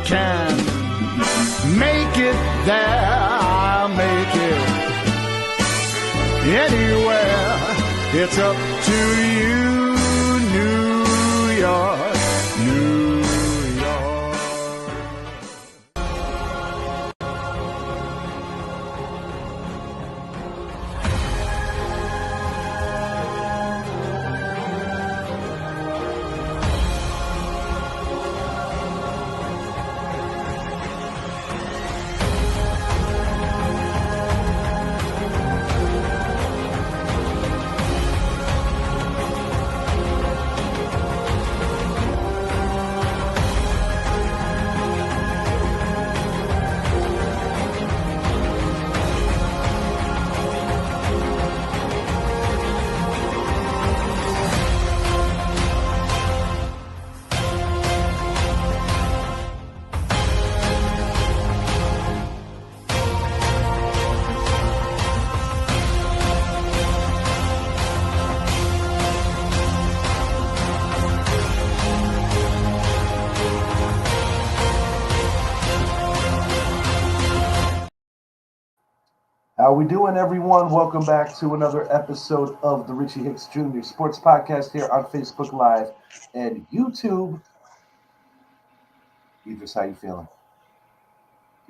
can make it there, I'll make it anywhere. It's up to you, New York, New York. How we doing, everyone? Welcome back to another episode of the Richie Hicks Jr. Sports Podcast here on Facebook Live and YouTube. Idris, how you feeling?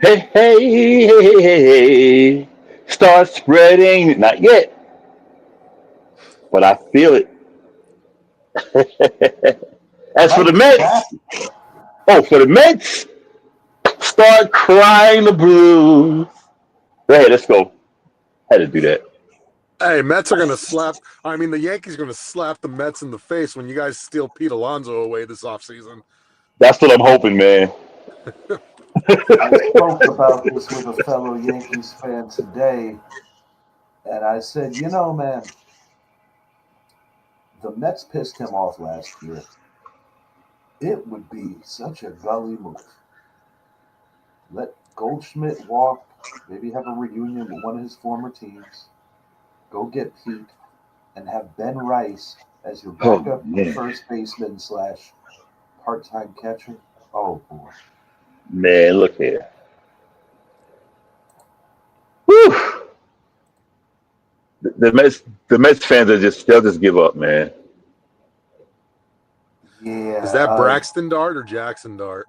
Hey, hey, hey, hey, hey. Start spreading. Not yet, but I feel it. As for the Mets, for the Mets, start crying the blues. Go ahead, let's go. Had to do that. Hey, Mets are going to slap. I mean, the Yankees are going to slap the Mets in the face when you guys steal Pete Alonso away this offseason. That's what I'm hoping, man. I spoke about this with a fellow Yankees fan today, and I said, you know, man, the Mets pissed him off last year. It would be such a gully move. Let Goldschmidt walk, maybe have a reunion with one of his former teams. Go get Pete and have Ben Rice as your backup first baseman / part-time catcher. Oh, boy. Man, look here. Whew. The Mets fans they'll just give up, man. Yeah. Is that Braxton Dart or Jackson Dart?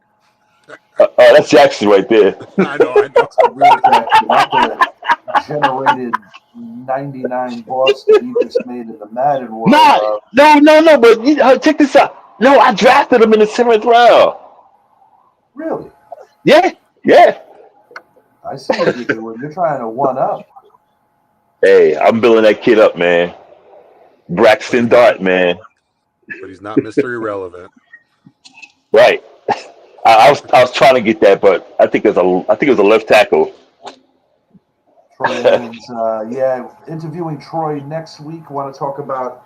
That's Jackson right there. I know. Not the generated 99 Boston you just made in the Madden world. No, but check this out. No, I drafted him in the 7th round. Really? Yeah. I see what you're doing. You're trying to one-up. Hey, I'm building that kid up, man. Braxton Dart, man. But he's not Mr. Irrelevant. Right. I was trying to get that, but I think it was a left tackle. Troy Aikman, interviewing Troy next week. Want to talk about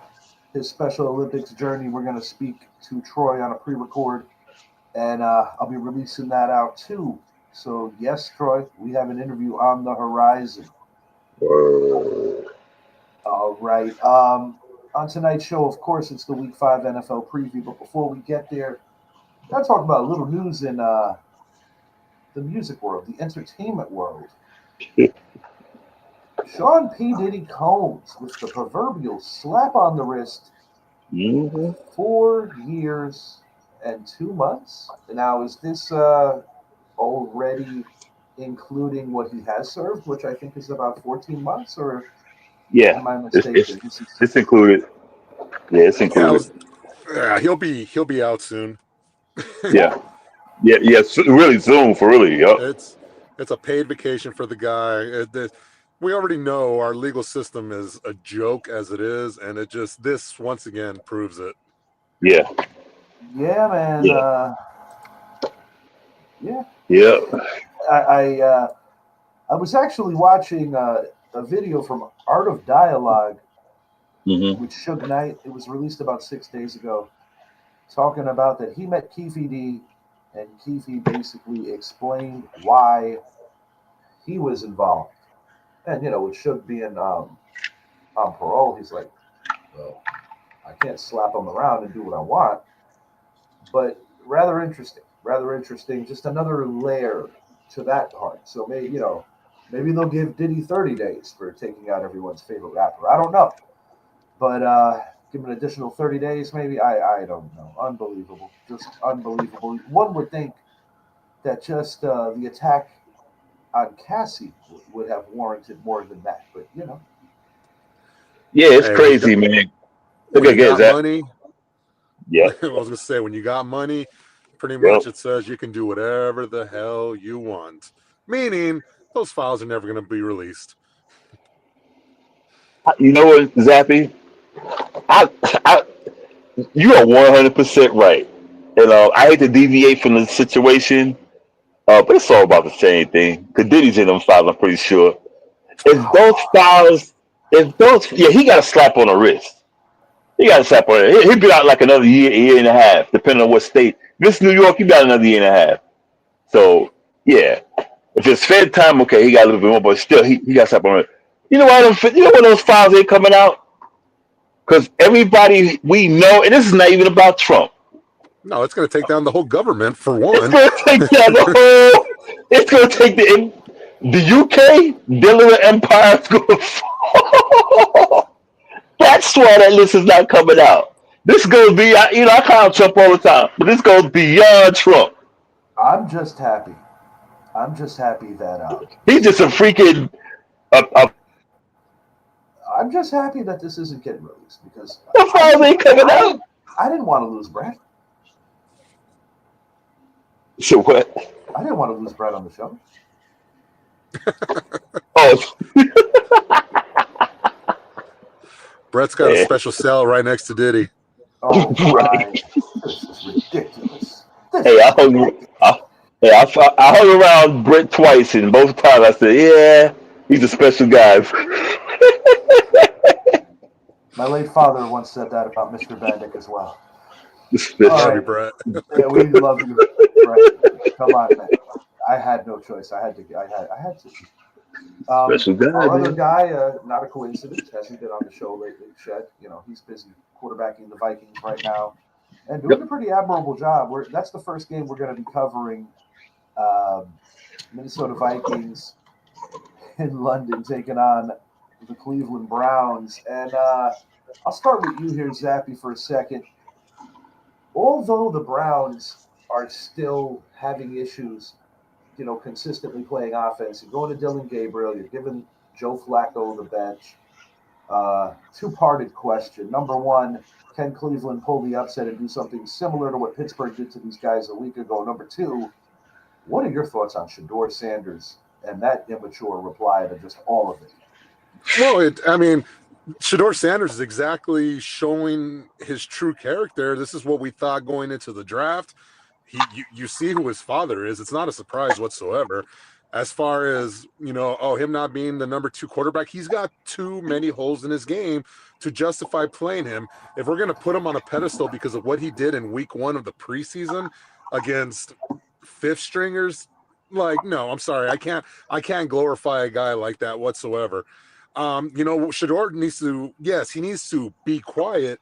his Special Olympics journey. We're going to speak to Troy on a pre-record, and I'll be releasing that out too. So yes, Troy, we have an interview on the horizon. All right. On tonight's show, of course, it's the Week 5 NFL preview. But before we get there, I got to talk about a little news in the music world, the entertainment world. Sean P. Diddy Combs with the proverbial slap on the wrist. 4 years and 2 months. Now, is this already including what he has served, which I think is about 14 months, or am I mistaken? It's included. Yeah, it's included. He'll be out soon. Yeah. Really soon, for really. Yep. It's a paid vacation for the guy. We already know our legal system is a joke as it is, and this once again proves it. Yeah. Yeah, man. Yeah. I was actually watching a video from Art of Dialogue with Suge Knight. It was released about 6 days ago, talking about that he met Keefe D, and Keefe basically explained why he was involved. And, with Suge being on parole, he's like, I can't slap him around and do what I want. But rather interesting. rather interesting. Just another layer to that part. So maybe they'll give Diddy 30 days for taking out everyone's favorite rapper. I don't know, but give him an additional 30 days, maybe. I don't know. Unbelievable, just unbelievable. One would think that just the attack on Cassie would have warranted more than that, but Yeah, it's Hey, crazy, man. when Okay, you guys. got money, Yeah, I was gonna say when you got money, pretty yep. much it says you can do whatever the hell you want. Meaning those files are never gonna be released. You know what, Zappy? I, I, you are 100% right. I hate to deviate from the situation, but it's all about the same thing. Cause Diddy's in them files, I'm pretty sure. If those files, yeah, he got a slap on the wrist. He got a slap on it. He'll be out like another year and a half, depending on what state. If it's New York, he got another year and a half. So yeah, if it's Fed time, okay, he got a little bit more, but still, he got a slap on it. You know why? You know when those files ain't coming out? Because everybody we know, and this is not even about Trump. No, it's gonna take down the whole government for It's one. going to take down the whole. It's going to take the UK Delaware Empire is going to fall. That's why that list is not coming out. This goes beyond. I call Trump all the time, but this goes beyond Trump. I'm just happy. I'm just happy that He's just a freaking. I'm just happy that this isn't getting released because The files ain't coming out. I didn't want to lose Brett. So what? I didn't want to lose Brett on the show. Oh, Brett's got a Yeah. special cell right next to Diddy. Oh Right. my! This is ridiculous. This hey, is I hung around Brett twice, and both times I said, "Yeah, he's a special guy." My late father once said that about Mr. Bendick as well. Special. All Love right. you, Brett. Yeah, we love you, Brett. Come on, man. I had no choice. I had to. Special guy, Our other man. guy, not a coincidence, hasn't been on the show lately. Shed, he's busy quarterbacking the Vikings right now, and doing a pretty admirable job. That's the first game we're going to be covering. Minnesota Vikings in London taking on the Cleveland Browns, and I'll start with you here, Zappy, for a second. Although the Browns are still having issues, consistently playing offense, you're going to Dylan Gabriel, you're giving Joe Flacco the bench. Two-parted question. Number one, can Cleveland pull the upset and do something similar to what Pittsburgh did to these guys a week ago? Number two, what are your thoughts on Shedeur Sanders and that immature reply to just all of it? Well, Shedeur Sanders is exactly showing his true character. This is what we thought going into the draft. You see who his father is. It's not a surprise whatsoever. As far as, him not being the number 2 quarterback, he's got too many holes in his game to justify playing him. If we're going to put him on a pedestal because of what he did in week 1 of the preseason against fifth stringers, no, I'm sorry. I can't glorify a guy like that whatsoever. Shedeur needs to be quiet,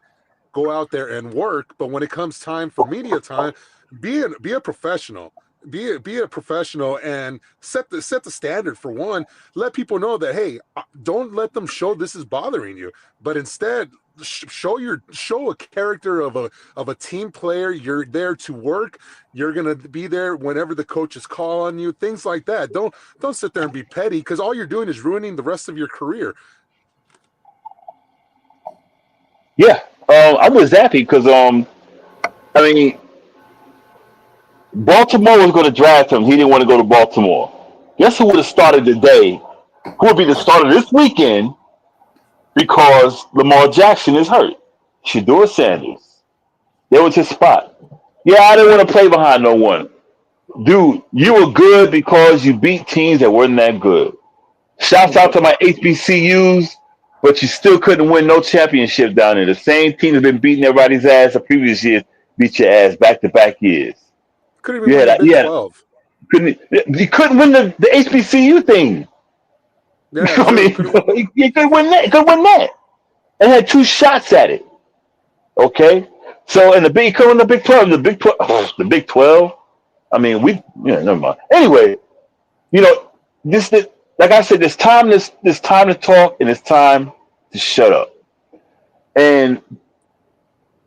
go out there and work. But when it comes time for media time, be a professional. Be a professional and set the standard for one. Let people know that, hey, don't let them show this is bothering you, but instead show a character of a team player. You're there to work. You're gonna be there whenever the coaches call on you. Things like that. Don't sit there and be petty, because all you're doing is ruining the rest of your career. Yeah, I'm with Zappy because Baltimore was going to draft him. He didn't want to go to Baltimore. Guess who would have started today? Who would be the starter this weekend? Because Lamar Jackson is hurt. Shedeur Sanders. That was his spot. Yeah, I didn't want to play behind no one. Dude, you were good because you beat teams that weren't that good. Shouts out to my HBCUs, but you still couldn't win no championship down there. The same team that's been beating everybody's ass the previous years beat your ass back-to-back years. Couldn't even win the Big 12. You couldn't win the HBCU thing. Yeah, you could win that. Could win that. And had 2 shots at it. Okay, so in the Big 12, the Big 12. I mean, never mind. Anyway, this like I said, there's time to talk and it's time to shut up. And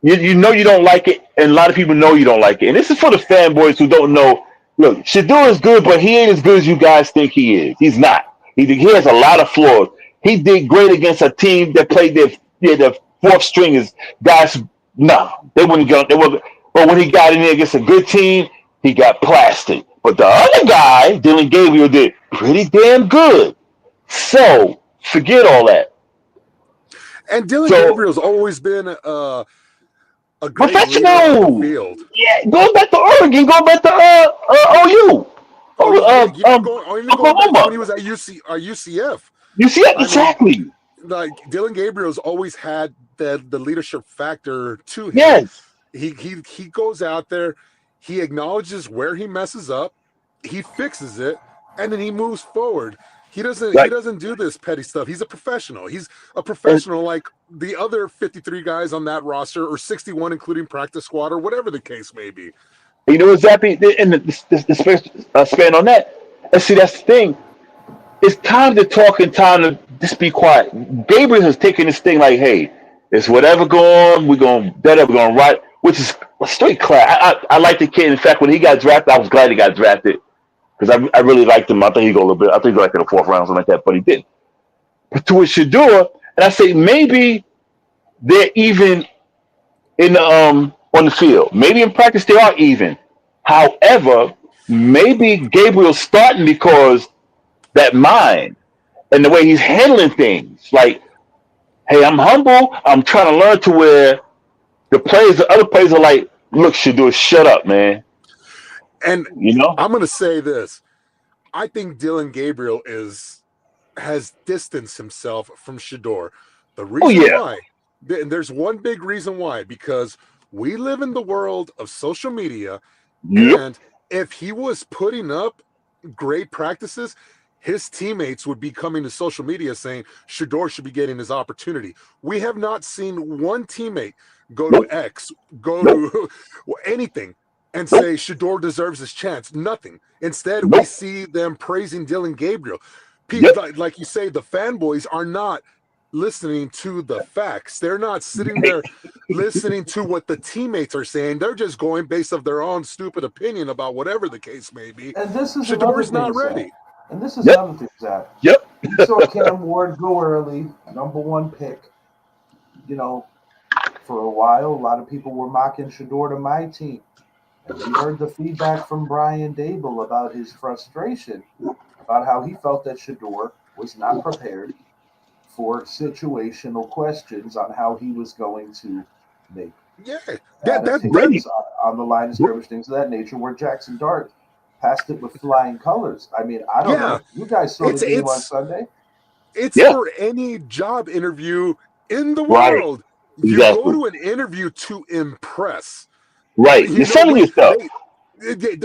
you know you don't like it, and a lot of people know you don't like it. And this is for the fanboys who don't know. Look, Shedeur is good, but he ain't as good as you guys think he is. He's not. He has a lot of flaws. He did great against a team that played their fourth stringers. Guys, they wouldn't go. But when he got in there against a good team, he got plastic. But the other guy, Dillon Gabriel, did pretty damn good. So forget all that. And Dillon Gabriel's always been a great professional on the field. Yeah, go back to Oregon. Go back to OU. Going back when he was at UCF. UCF, exactly. Like Dillon Gabriel's always had the leadership factor to him. Yes. He goes out there, he acknowledges where he messes up, he fixes it, and then he moves forward. He doesn't do this petty stuff. He's a professional. He's a professional like the other 53 guys on that roster, or 61 including practice squad, or whatever the case may be. You know what, Zappy? And the span on that. And see, that's the thing. It's time to talk and time to just be quiet. Gabriel has taken this thing like, hey, it's whatever going on, we're going to write, which is a straight class. I like the kid. In fact, when he got drafted, I was glad he got drafted because I really liked him. I think he'd go a little bit. I think he'd go like in the fourth round or something like that, but he didn't. But to a Shedeur, and I say maybe they're even in the on the field. Maybe in practice they are even. However, maybe Gabriel's starting because that mind and the way he's handling things. Like, hey, I'm humble. I'm trying to learn to where the other players are like, look, Shedeur, shut up, man. And I'm going to say this. I think Dillon Gabriel has distanced himself from Shedeur. The reason why, there's one big reason why, because we live in the world of social media, and if he was putting up great practices, his teammates would be coming to social media saying Shedeur should be getting his opportunity. We have not seen one teammate go to X, go to anything, and say Shedeur deserves his chance. Nothing. Instead, we see them praising Dillon Gabriel. People, like you say, the fanboys are not listening to the facts. They're not sitting there listening to what the teammates are saying. They're just going based off their own stupid opinion about whatever the case may be. And this is Shedeur's not ready. And this is another thing, Zach. You saw Cam Ward go early, number one pick. For a while, a lot of people were mocking Shedeur to my team. And we heard the feedback from Brian Dable about his frustration, about how he felt that Shedeur was not prepared for situational questions on how he was going to make adaptations on the line of scrimmage, things of that nature, where Jackson Dart passed it with flying colors. I mean, I don't know. You guys saw the game on Sunday. It's for any job interview in the world. You go to an interview to impress. Right. You're selling yourself.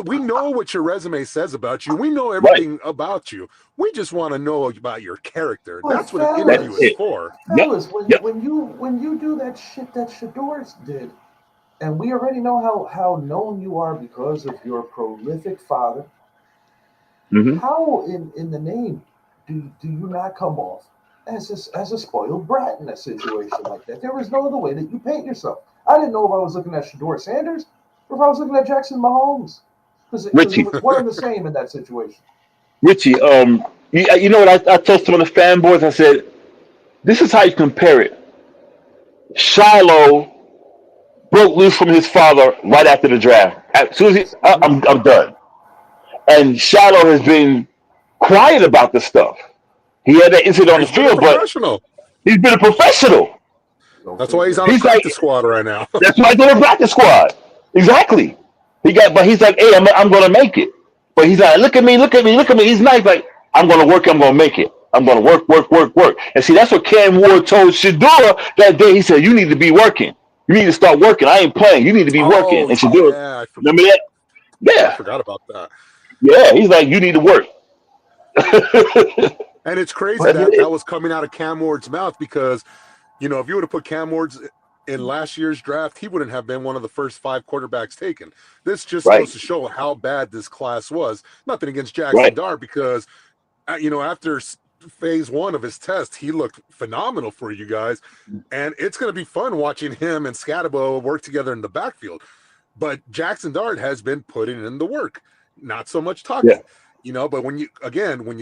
We know what your resume says about you. We know everything about you. We just want to know about your character. That's what an interview is for. Fellas, when you do that shit that Shedeur did, and we already know how known you are because of your prolific father, how in the name do you not come off as a spoiled brat in a situation like that? There is no other way that you paint yourself. I didn't know if I was looking at Shedeur Sanders or if I was looking at Jackson Mahomes. Because Richie, it was one and the same in that situation. Richie, you know what I told some of the fanboys? I said, this is how you compare it. Shiloh broke loose from his father right after the draft. As soon as I'm done. And Shiloh has been quiet about this stuff. He had that incident on the field, but he's been a professional. That's why he's on the practice squad right now. That's why he's on the practice squad. Exactly. But he's like, hey, I'm going to make it. But he's like, look at me. He's nice. Like, I'm going to work. I'm going to make it. I'm going to work. And see, that's what Cam Ward told Shedeur that day. He said, you need to be working. You need to start working. I ain't playing. You need to be working. And Shedeur, remember that? Yeah. I forgot about that. Yeah. He's like, you need to work. And it's crazy that was coming out of Cam Ward's mouth because, if you would have put Cam Ward's in last year's draft, he wouldn't have been one of the first 5 quarterbacks taken. This just Right. goes to show how bad this class was. Nothing against Jackson Right. Dart, because after phase 1 of his test, he looked phenomenal for you guys, and it's going to be fun watching him and Scatabo work together in the backfield. But Jackson Dart has been putting in the work, not so much talking. Yeah. But when you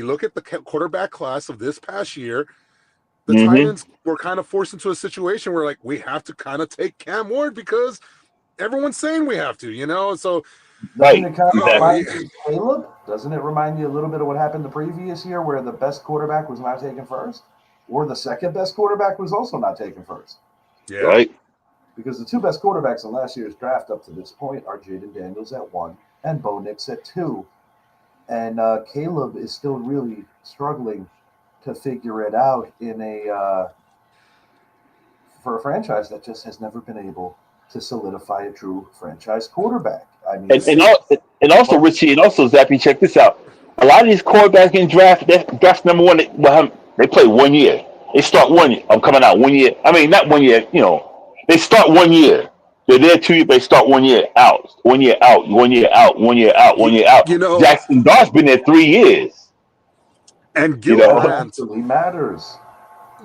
look at the quarterback class of this past year, the Mhm. Titans were kind of forced into a situation where, like, we have to kind of take Cam Ward because everyone's saying we have to, So Doesn't Right. it kind of Exactly. remind you of Caleb? Doesn't it remind you a little bit of what happened the previous year, where the best quarterback was not taken first, or the second best quarterback was also not taken first? yeah, Right. Because the 2 best quarterbacks in last year's draft up to this point are Jaden Daniels at 1 and Bo Nix at 2. And Caleb is still really struggling to figure it out for a franchise that just has never been able to solidify a true franchise quarterback. I mean, And also, Richie, and also, Zappy, check this out. A lot of these quarterbacks getting drafted, draft number 1, they play 1 year. They start 1 year. I'm coming out 1 year. I mean, not 1 year, they start 1 year. They're there 2 years, they start 1 year out. 1 year out, 1 year out, 1 year out, 1 year out. Jackson Dart's been there 3 years. And Gil that Brandt, actually matters.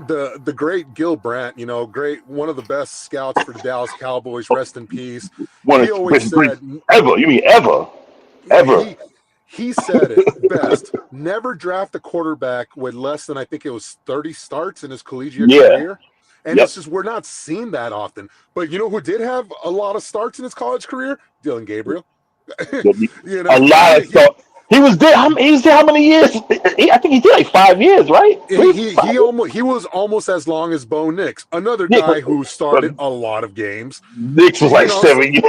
the great Gil Brandt, great, one of the best scouts for the Dallas Cowboys, rest in peace. One He of always the said, ever. You mean ever? Ever. He said it best. Never draft a quarterback with less than, I think it was 30 starts in his collegiate career. And it's just, we're not seeing that often. But you know who did have a lot of starts in his college career? Dylan Gabriel. A lot of stuff. He was there. How many years? I think he did like 5 years, right? He was almost as long as Bo Nix, another guy who started a lot of games. Nix was like 7 years.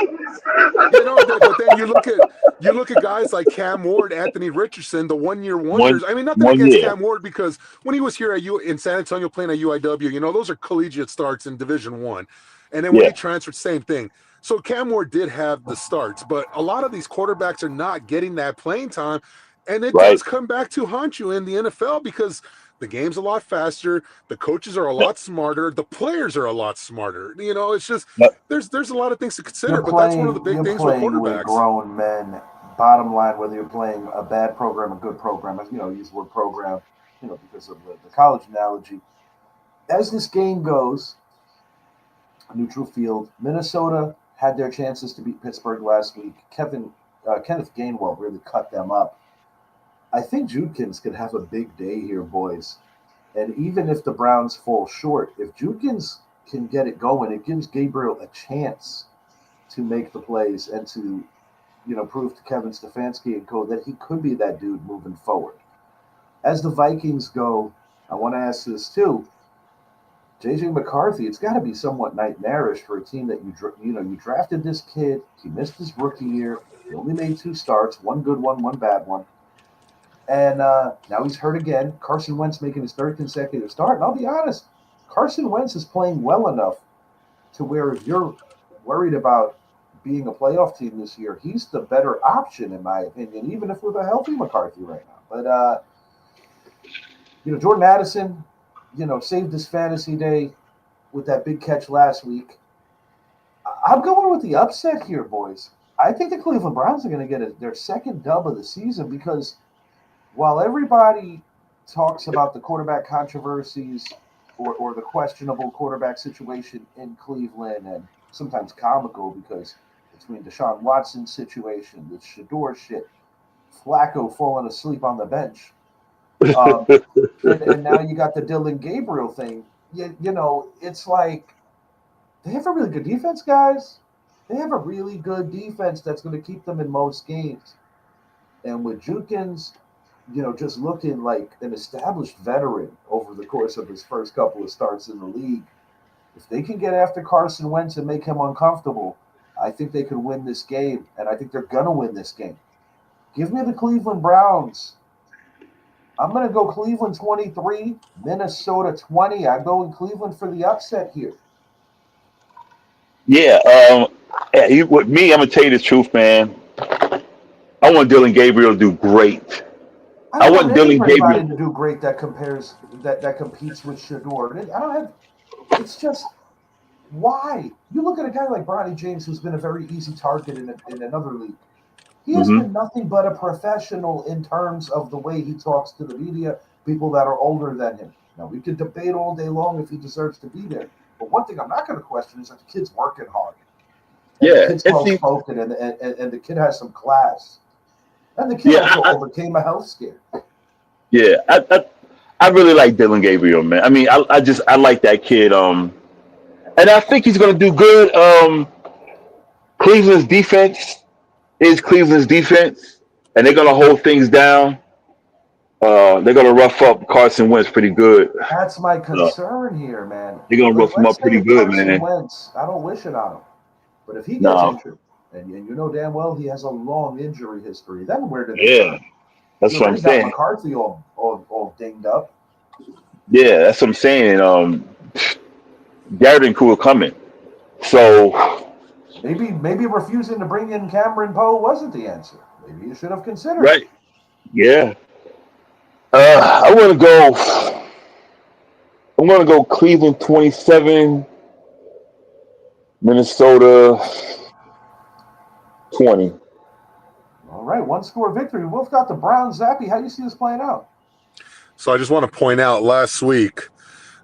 But then you look at guys like Cam Ward, Anthony Richardson, the 1 year wonders. I mean, nothing against Cam Ward, because when he was here in San Antonio playing at UIW, those are collegiate starts in Division I. And then when he transferred, same thing. So Cam Ward did have the starts, but a lot of these quarterbacks are not getting that playing time, and it does come back to haunt you in the NFL, because the game's a lot faster, the coaches are a lot smarter, the players are a lot smarter. It's just there's a lot of things to consider, but that's one of the big things with quarterbacks. With grown men, bottom line, whether you're playing a bad program, a good program, use the word program, because of the college analogy. As this game goes, neutral field, Minnesota had their chances to beat Pittsburgh last week. Kenneth Gainwell really cut them up. I think Judkins could have a big day here, boys. And even if the Browns fall short, if Judkins can get it going, it gives Gabriel a chance to make the plays and to, prove to Kevin Stefanski and co that he could be that dude moving forward. As the Vikings go, I want to ask this too. J.J. McCarthy, it's got to be somewhat nightmarish for a team that you drafted this kid. He missed his rookie year. He only made 2 starts, 1 good one, 1 bad one. And now he's hurt again. Carson Wentz making his 3rd consecutive start. And I'll be honest, Carson Wentz is playing well enough to where if you're worried about being a playoff team this year, he's the better option, in my opinion, even if with a healthy McCarthy right now. But, Jordan Addison, saved his fantasy day with that big catch last week. I'm going with the upset here, boys. I think the Cleveland Browns are going to get their 2nd dub of the season, because while everybody talks about the quarterback controversies or the questionable quarterback situation in Cleveland, and sometimes comical because between Deshaun Watson's situation, the Shador shit, Flacco falling asleep on the bench, and now you got the Dylan Gabriel thing. It's like they have a really good defense, guys. They have a really good defense that's going to keep them in most games. And with Judkins, just looking like an established veteran over the course of his first couple of starts in the league, if they can get after Carson Wentz and make him uncomfortable, I think they could win this game, and I think they're going to win this game. Give me the Cleveland Browns. I'm going to go Cleveland 23, Minnesota 20. I'm going Cleveland for the upset here. Yeah. With me, I'm going to tell you the truth, man. I want Dylan Gabriel to do great. I want Dylan Gabriel to do great that competes with Shador. It's just Why? You look at a guy like Bronny James, who's been a very easy target in another league. He has Mhm. been nothing but a professional in terms of the way he talks to the media, people that are older than him. Now, we could debate all day long if he deserves to be there. But one thing I'm not going to question is that the kid's working hard. And the Yeah, kid's and well see, spoken, and the kid has some class. And the kid yeah, also overcame a health scare. yeah, I really like Dylan Gabriel, man. I mean, I like that kid. And I think he's gonna do good. Cleveland's defense is Cleveland's defense, and they're gonna hold things down. They're gonna rough up Carson Wentz pretty good. That's my Uh, concern here, man. they're gonna rough him Let's up say pretty if good, Carson man. Wentz, I don't wish it on him, but if he gets No, injured, and you know damn well he has a long injury history, then where do they yeah, turn? that's You what I'm already got saying. McCarthy all dinged up. Yeah, that's what I'm saying. Garrett and crew are coming. So Maybe refusing to bring in Cameron Poe wasn't the answer. Maybe you should have considered it. right, yeah. I want to go. I'm gonna go Cleveland 27, Minnesota 20. All right, one score victory. Wolf got the Browns. Zappy, how do you see this playing out? So I just want to point out last week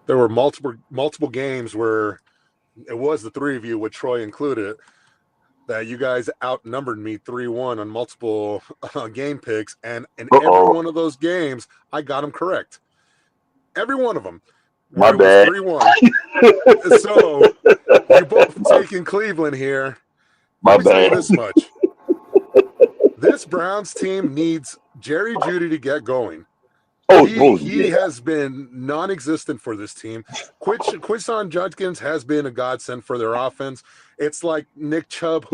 there were multiple games where it was the three of you, with Troy included, that you guys outnumbered me 3-1 on multiple game picks, and in Uh every oh, one of those games I got them correct. Every one of them, my where it was bad. 3-1. So you both taking Cleveland here. My Let me tell you bad. this much. This Browns team needs Jerry Jeudy to get going. He Yeah. has been non-existent for this team. Quinshon Judkins has been a godsend for their offense. It's like Nick Chubb,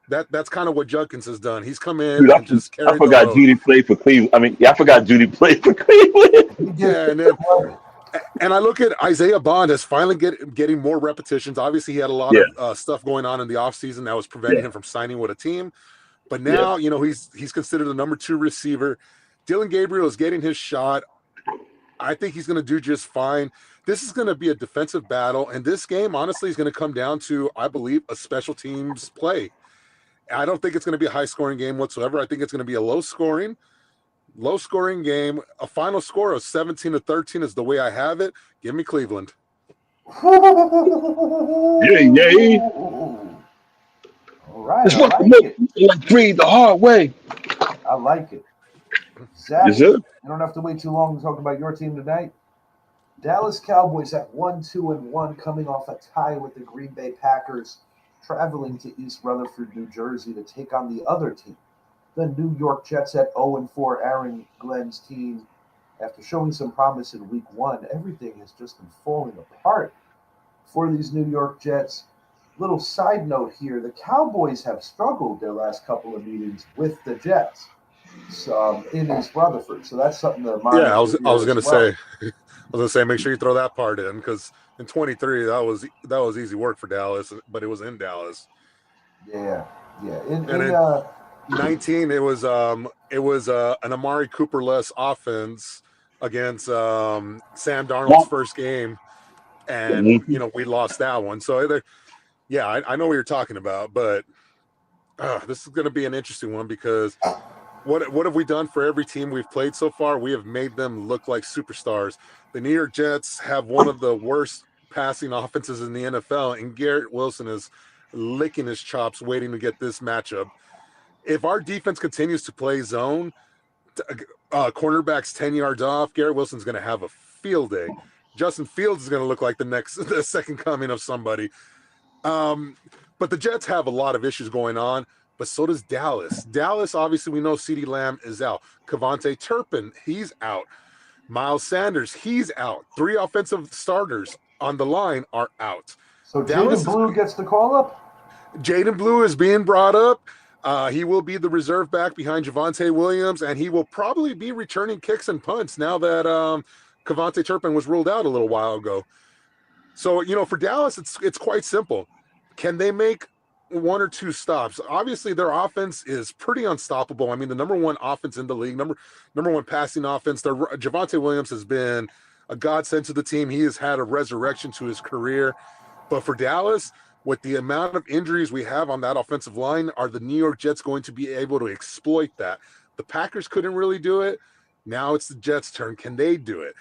that's kind of what Judkins has done. He's come in Dude, and just I carried the forgot load. Judy played for Cleveland. I mean, yeah, I forgot Judy played for Cleveland. Yeah, and I look at Isaiah Bond as finally getting more repetitions. Obviously, he had a lot Yeah, of stuff going on in the offseason that was preventing yeah, him from signing with a team. But yeah. now, he's considered the number 2 receiver. Dylan Gabriel is getting his shot. I think he's going to do just fine. This is going to be a defensive battle, and this game, honestly, is going to come down to, I believe, a special teams play. I don't think it's going to be a high-scoring game whatsoever. I think it's going to be a low-scoring game. A final score of 17-13 is the way I have it. Give me Cleveland. Yeah, yeah. All right, It's I what like it. like Creed the hard way. I like it. Zach, Yes, sir. you don't have to wait too long to talk about your team tonight. Dallas Cowboys at 1-2-1, coming off a tie with the Green Bay Packers, traveling to East Rutherford, New Jersey to take on the other team, the New York Jets at 0-4. Aaron Glenn's team, after showing some promise in Week 1, everything has just been falling apart for these New York Jets. Little side note here: the Cowboys have struggled their last couple of meetings with the Jets. In East Rutherford, so that's something to monitor. Yeah, I was going to well. say, make sure you throw that part in, because in 23 that was easy work for Dallas, but it was in Dallas. Yeah. In 19, it was an Amari Cooper-less offense against Sam Darnold's first game, and we lost that one. So I know what you're talking about, but this is going to be an interesting one, because what have we done for every team we've played so far? We have made them look like superstars. The New York Jets have one of the worst passing offenses in the NFL, and Garrett Wilson is licking his chops waiting to get this matchup. If our defense continues to play zone, cornerbacks 10 yards off, Garrett Wilson's going to have a field day. Justin Fields is going to look like the second coming of somebody. But the Jets have a lot of issues going on, but so does Dallas. Dallas, obviously, we know CeeDee Lamb is out. Kevontae Turpin, he's out. Miles Sanders, he's out. 3 offensive starters on the line are out. So Jaden Blue gets the call up? Jaden Blue is being brought up. He will be the reserve back behind Javonte Williams, and he will probably be returning kicks and punts now that Kevontae Turpin was ruled out a little while ago. So, for Dallas, it's quite simple. Can they make 1 or 2 stops? Obviously, their offense is pretty unstoppable. I mean, the number 1 offense in the league, number 1 passing offense. Javonte Williams has been a godsend to the team. He has had a resurrection to his career. But for Dallas, with the amount of injuries we have on that offensive line, are the New York Jets going to be able to exploit that? The Packers couldn't really do it. Now it's the Jets' turn. Can they do it?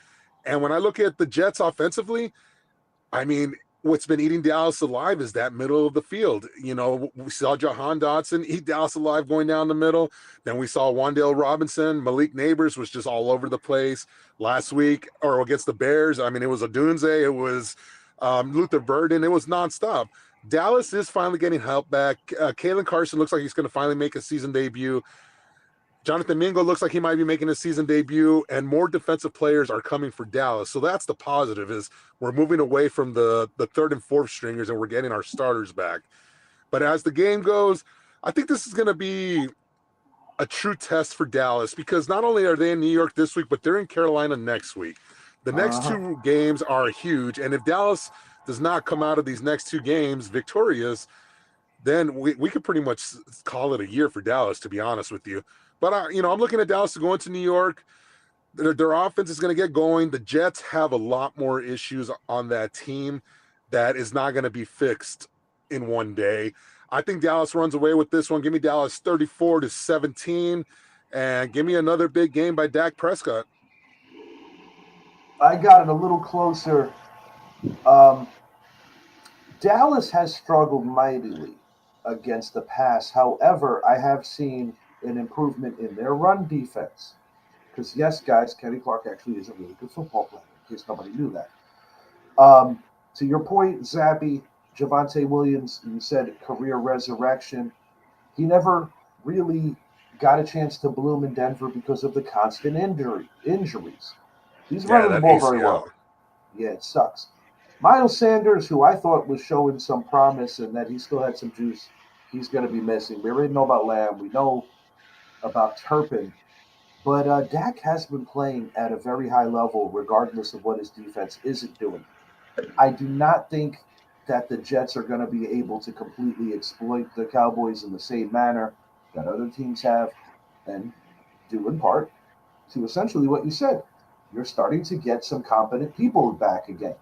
And when I look at the Jets offensively, I mean, what's been eating Dallas alive is that middle of the field. You know, we saw Jahan Dotson eat Dallas alive going down the middle. Then we saw Wan'Dale Robinson. Malik Neighbors was just all over the place last week or against the Bears. I mean, it was Odunze. It was Luther Burden. It was nonstop. Dallas is finally getting help back. Kalen Carson looks like he's going to finally make a season debut. Jonathan Mingo looks like he might be making his season debut, and more defensive players are coming for Dallas. So that's the positive, is we're moving away from the third and fourth stringers, and we're getting our starters back. But as the game goes, I think this is going to be a true test for Dallas, because not only are they in New York this week, but they're in Carolina next week. The next two games are huge, and if Dallas does not come out of these next two games victorious, then we could pretty much call it a year for Dallas, to be honest with you. But, I'm looking at Dallas to go into New York. Their offense is going to get going. The Jets have a lot more issues on that team that is not going to be fixed in one day. I think Dallas runs away with this one. Give me Dallas 34-17, and give me another big game by Dak Prescott. I got it a little closer. Dallas has struggled mightily against the pass. However, I have seen an improvement in their run defense. Because, yes, guys, Kenny Clark actually is a really good football player, in case nobody knew that. To your point, Zappy, Javonte Williams, you said career resurrection. He never really got a chance to bloom in Denver because of the constant injuries. He's running the ball very well. Yeah, it sucks. Miles Sanders, who I thought was showing some promise and that he still had some juice, he's going to be missing. We already know about Lamb. We know about Turpin. But Dak has been playing at a very high level regardless of what his defense isn't doing. I do not think that the Jets are going to be able to completely exploit the Cowboys in the same manner that other teams have, and due in part to essentially what you said. You're starting to get some competent people back again.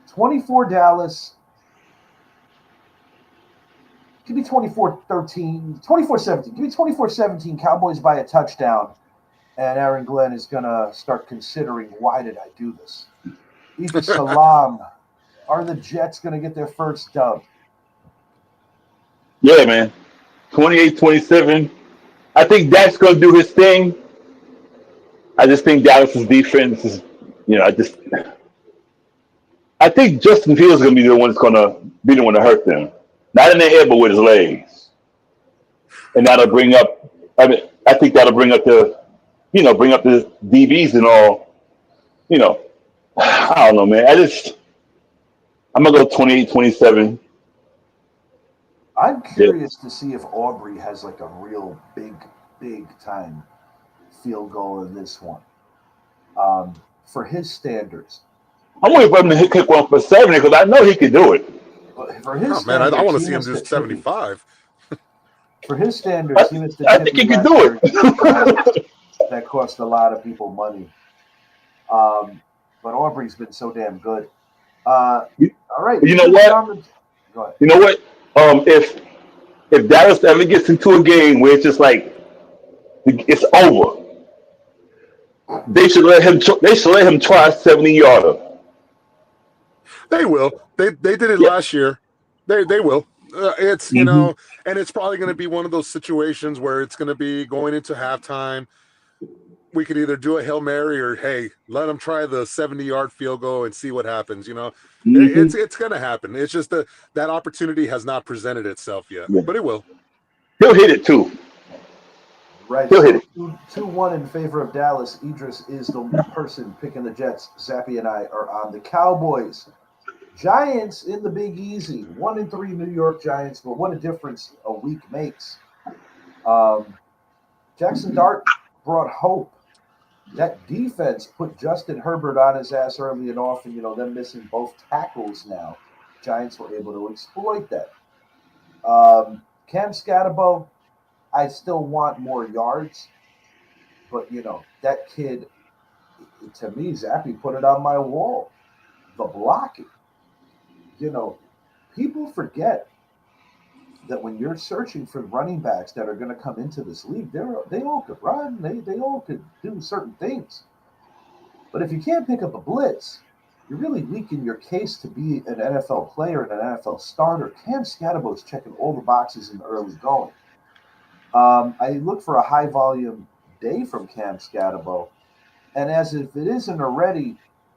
24 Dallas. Give me 24-13, 24-17. Give me 24-17 Cowboys by a touchdown. And Aaron Glenn is going to start considering, why did I do this? Ethan Salam, are the Jets going to get their first dub? Yeah, man. 28-27. I think Dak's going to do his thing. I just think Dallas's defense is, I think Justin Fields is going to be the one that's going to be the one to hurt them. Not in the head, but with his legs. And that'll bring up, I think that'll bring up the DBs and all. I don't know, man. I'm going to go 28-27. I'm curious to see if Aubrey has like a real big time field goal in this one. For his standards. I'm waiting for him to kick one for 70 because I know he can do it. For his standards, I want to see him do 75. For his standards, he missed the I think he can do it. That cost a lot of people money. But Aubrey's been so damn good. All right. You know what? Go ahead. You know what? If Dallas ever gets into a game where it's just like it's over, they should let him try a 70-yarder. They will. They did it last year. They will. It's and it's probably going to be one of those situations where it's going to be going into halftime. We could either do a Hail Mary or, hey, let them try the 70-yard field goal and see what happens. It's going to happen. It's just that opportunity has not presented itself yet, but it will. He'll hit it too. Right. He'll hit it. 2-1 in favor of Dallas. Idris is the person picking the Jets. Zappy and I are on the Cowboys. Giants in the Big Easy. 1-3 New York Giants, but what a difference a week makes. Jackson Dart brought hope. That defense put Justin Herbert on his ass early and often, them missing both tackles now. Giants were able to exploit that. Cam Scatterbo, I still want more yards, but, that kid, to me, Zappy put it on my wall. The blocking. people forget that when you're searching for running backs that are going to come into this league, they all could run, they all could do certain things. But if you can't pick up a blitz, you're really weak in your case to be an NFL player and an NFL starter. Cam Scatterbo's checking all the boxes in the early going. I look for a high volume day from Cam Scatterbo, and as if it isn't already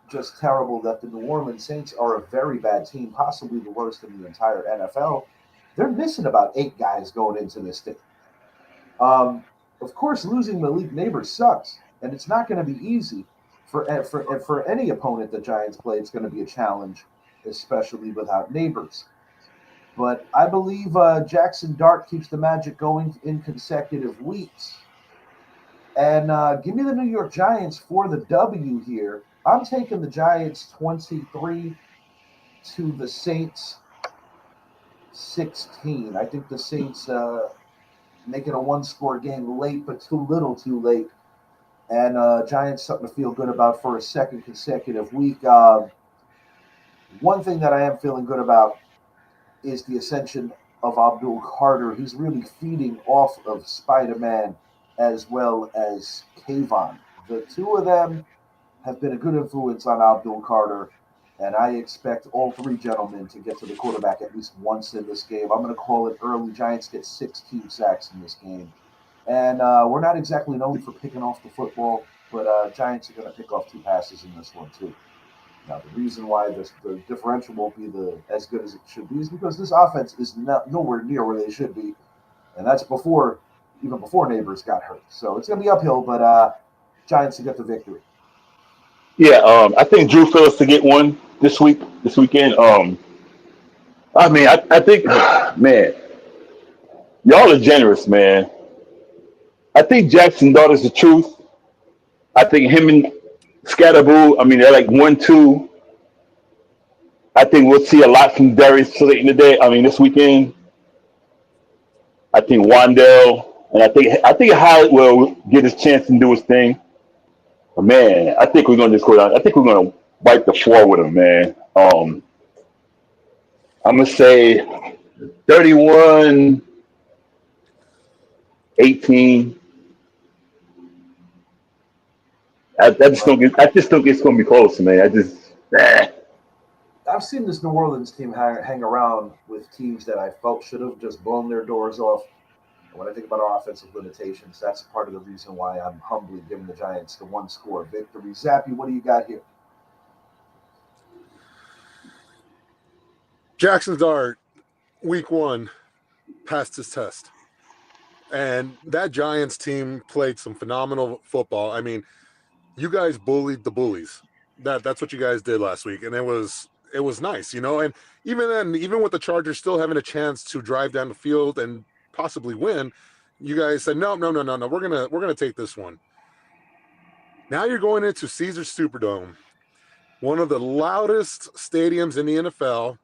just terrible that the New Orleans Saints are a very bad team, possibly the worst in the entire NFL, they're missing about 8 guys going into this thing. Of course, losing Malik Neighbors sucks, and it's not going to be easy. For any opponent the Giants play, it's going to be a challenge, especially without Neighbors. But I believe Jackson Dart keeps the magic going in consecutive weeks. And give me the New York Giants for the W here. I'm taking the Giants 23 to the Saints 16. I think the Saints make it a one-score game late, but too little too late. And Giants something to feel good about for a second consecutive week. One thing that I am feeling good about is the ascension of Abdul Carter. He's really feeding off of Spider-Man as well as Kayvon. The two of them have been a good influence on Abdul Carter, and I expect all 3 gentlemen to get to the quarterback at least once in this game. I'm going to call it early. Giants get 16 sacks in this game. And we're not exactly known for picking off the football, but Giants are going to pick off 2 passes in this one, too. Now, the reason why the differential won't be as good as it should be is because this offense is nowhere near where they should be. And that's even before Neighbors got hurt. So it's going to be uphill, but Giants to get the victory. Yeah, I think Drew Phillips to get one this weekend. I think, man, y'all are generous, man. I think Jackson Dart is the truth. I think him and Scatterboo, they're like 1-2. I think we'll see a lot from Darius Slayton today. This weekend. I think Wandell, and I think Hyatt will get his chance and do his thing. But man, I think we're gonna just go down. I think we're gonna wipe the floor with him, man. I'm gonna say 31-18. I just don't think it's gonna be close, man. I've seen this New Orleans team hang around with teams that I felt should have just blown their doors off. And when I think about our offensive limitations, that's part of the reason why I'm humbly giving the Giants the 1-score victory. Zappy, what do you got here? Jackson Dart, week 1, passed his test. And that Giants team played some phenomenal football. You guys bullied the bullies. That's what you guys did last week. And it was nice, And even then, even with the Chargers still having a chance to drive down the field and possibly win, you guys said, no. We're gonna take this one. Now you're going into Caesars Superdome, one of the loudest stadiums in the NFL,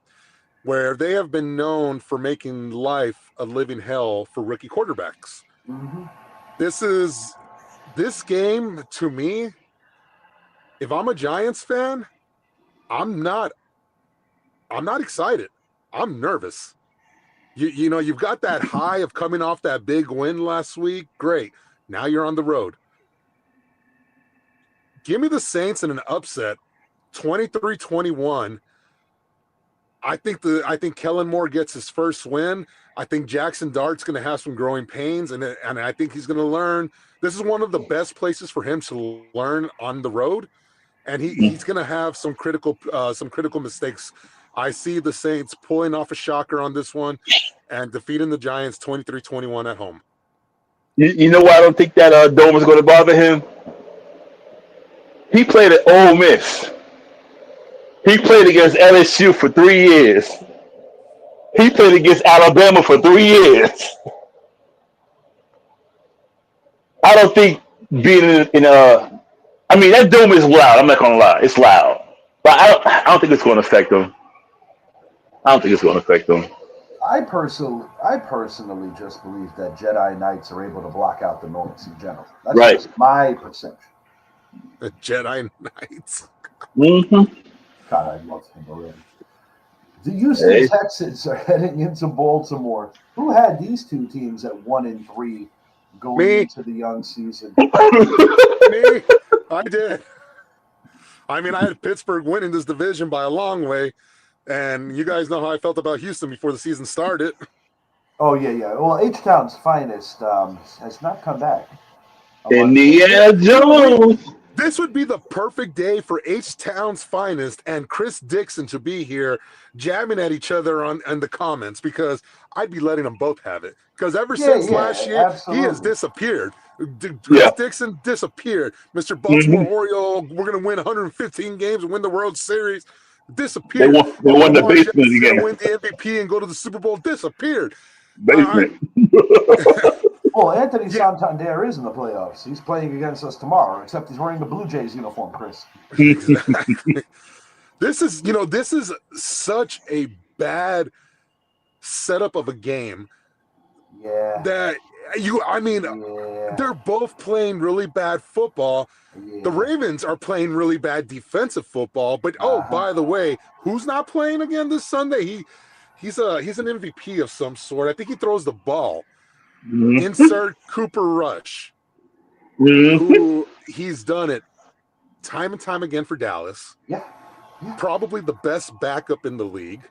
where they have been known for making life a living hell for rookie quarterbacks. Mm-hmm. This game, to me, if I'm a Giants fan, I'm not excited. I'm nervous. You've got that high of coming off that big win last week. Great. Now you're on the road. Give me the Saints in an upset, 23-21. I think Kellen Moore gets his first win. I think Jackson Dart's going to have some growing pains, and I think he's going to learn. This is one of the best places for him to learn on the road, and he's going to have some critical mistakes. I see the Saints pulling off a shocker on this one and defeating the Giants 23-21 at home. You know why I don't think that Dome is going to bother him? He played at Ole Miss. He played against LSU for 3 years. He played against Alabama for 3 years. I don't think being that Dome is loud. I'm not going to lie. It's loud. But I don't think it's going to affect him. I personally just believe that Jedi Knights are able to block out the noise in general. That's right. Just my perception. The Jedi Knights. Mm-hmm. God, I love him already. The Houston Hey. Texans are heading into Baltimore. Who had these two teams at 1-3 going Me. into the young season? Me, I did. I mean, I had Pittsburgh winning this division by a long way, and you guys know how I felt about Houston before the season started. Oh, yeah. Well, H-Town's finest has not come back. Indiana Jones. This would be the perfect day for H-Town's finest and Chris Dixon to be here jamming at each other on the comments, because I'd be letting them both have it. Because ever since last year, absolutely. he has disappeared. Chris Dixon disappeared. Mr. Baltimore Oriole, we're going to win 115 games and win the World Series. Disappeared. They won the basement again. Win the MVP and go to the Super Bowl. Disappeared. Basement. Well, Anthony Santander is in the playoffs. He's playing against us tomorrow, except he's wearing the Blue Jays uniform, Chris. Exactly. This is such a bad setup of a game. Yeah. That they're both playing really bad football. Yeah. The Ravens are playing really bad defensive football. But by the way, who's not playing again this Sunday? He's an MVP of some sort. I think he throws the ball. Insert Cooper Rush, who he's done it time and time again for Dallas. Yeah. Probably the best backup in the league.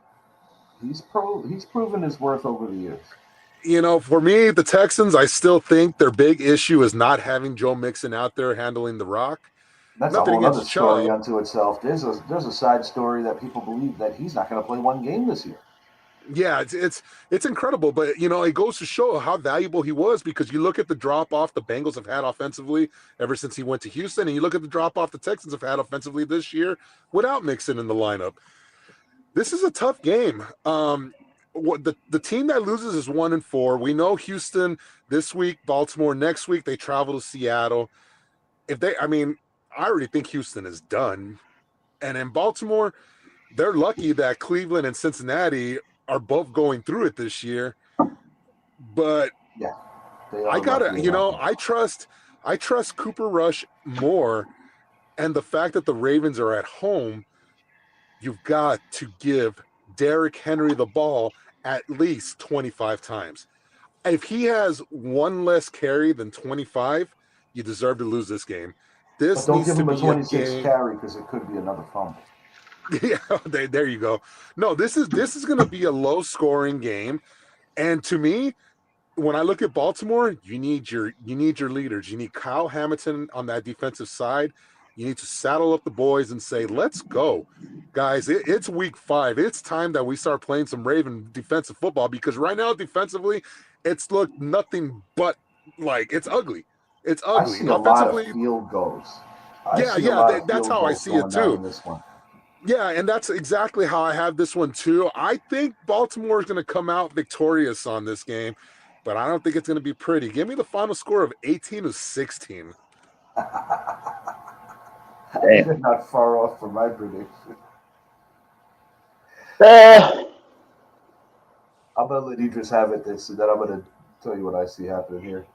He's proven his worth over the years. You know, for me, the Texans, I still think their big issue is not having Joe Mixon out there handling the rock. That's Nothing a whole other against story Chubb. unto itself. There's a side story that people believe that he's not going to play one game this year. Yeah, it's incredible, but you know, it goes to show how valuable he was, because you look at the drop off the Bengals have had offensively ever since he went to Houston, and you look at the drop off the Texans have had offensively this year without Mixon in the lineup. This is a tough game. What the team that loses is 1-4. We know Houston this week, Baltimore next week. They travel to Seattle. I already think Houston is done, and in Baltimore, they're lucky that Cleveland and Cincinnati are both going through it this year. But Yeah, I trust Cooper Rush more, and the fact that the Ravens are at home, you've got to give Derrick Henry the ball at least 25 times. If he has one less carry than 25, you deserve to lose this game. This but don't needs give to him a be 26 game. carry, because it could be another fumble. Yeah, there you go. No, this is going to be a low scoring game, and to me, when I look at Baltimore, you need your leaders. You need Kyle Hamilton on that defensive side. You need to saddle up the boys and say, "Let's go, guys! It's week 5. It's time that we start playing some Raven defensive football, because right now defensively, it's looked nothing but like it's ugly. It's ugly. I see a lot of field goals. That's how I see it too. This one. Yeah, and that's exactly how I have this one too. I think Baltimore is going to come out victorious on this game, but I don't think it's going to be pretty. Give me the final score of 18-16. You're not far off from my prediction. I'm going to let Idris have it this, and then I'm going to tell you what I see happening here.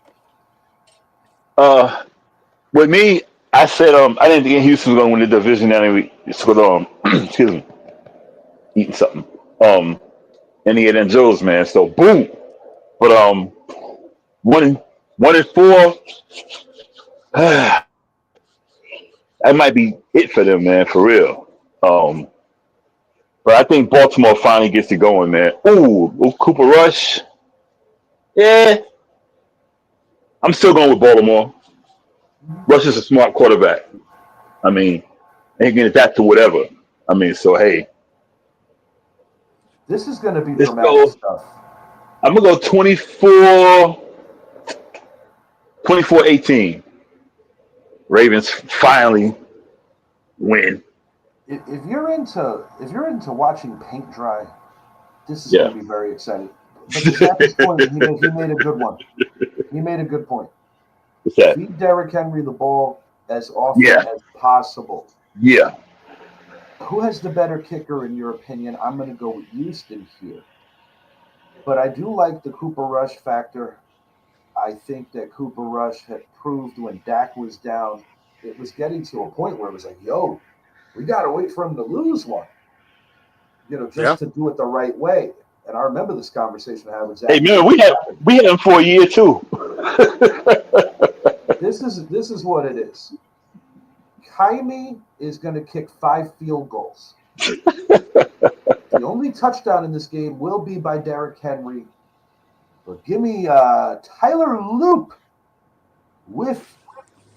With me, I said I didn't think Houston was going to win the division anyway. So excuse me, eating something. Indiana Jones, man. So boom. But 1-4. That might be it for them, man, for real. But I think Baltimore finally gets it going, man. Ooh, Cooper Rush. Yeah. I'm still going with Baltimore. Rush is a smart quarterback. I mean, he can adapt to whatever. I mean, so hey. This is going to be dramatic stuff. I'm going to go 24-18. Ravens finally win. If you're into watching paint dry, this is going to be very exciting. But to Zappa's point, he made a good one. He made a good point. What's that? Feed Derrick Henry the ball as often as possible. Yeah. Who has the better kicker in your opinion? I'm going to go with Houston here. But I do like the Cooper Rush factor. I think that Cooper Rush had proved when Dak was down, it was getting to a point where it was like, yo, we got to wait for him to lose one. just to do it the right way. And I remember this conversation I had with Zach. Hey man, we had him for a year too. This is what it is. Jaime is going to kick 5 field goals. The only touchdown in this game will be by Derrick Henry. But give me Tyler Loop with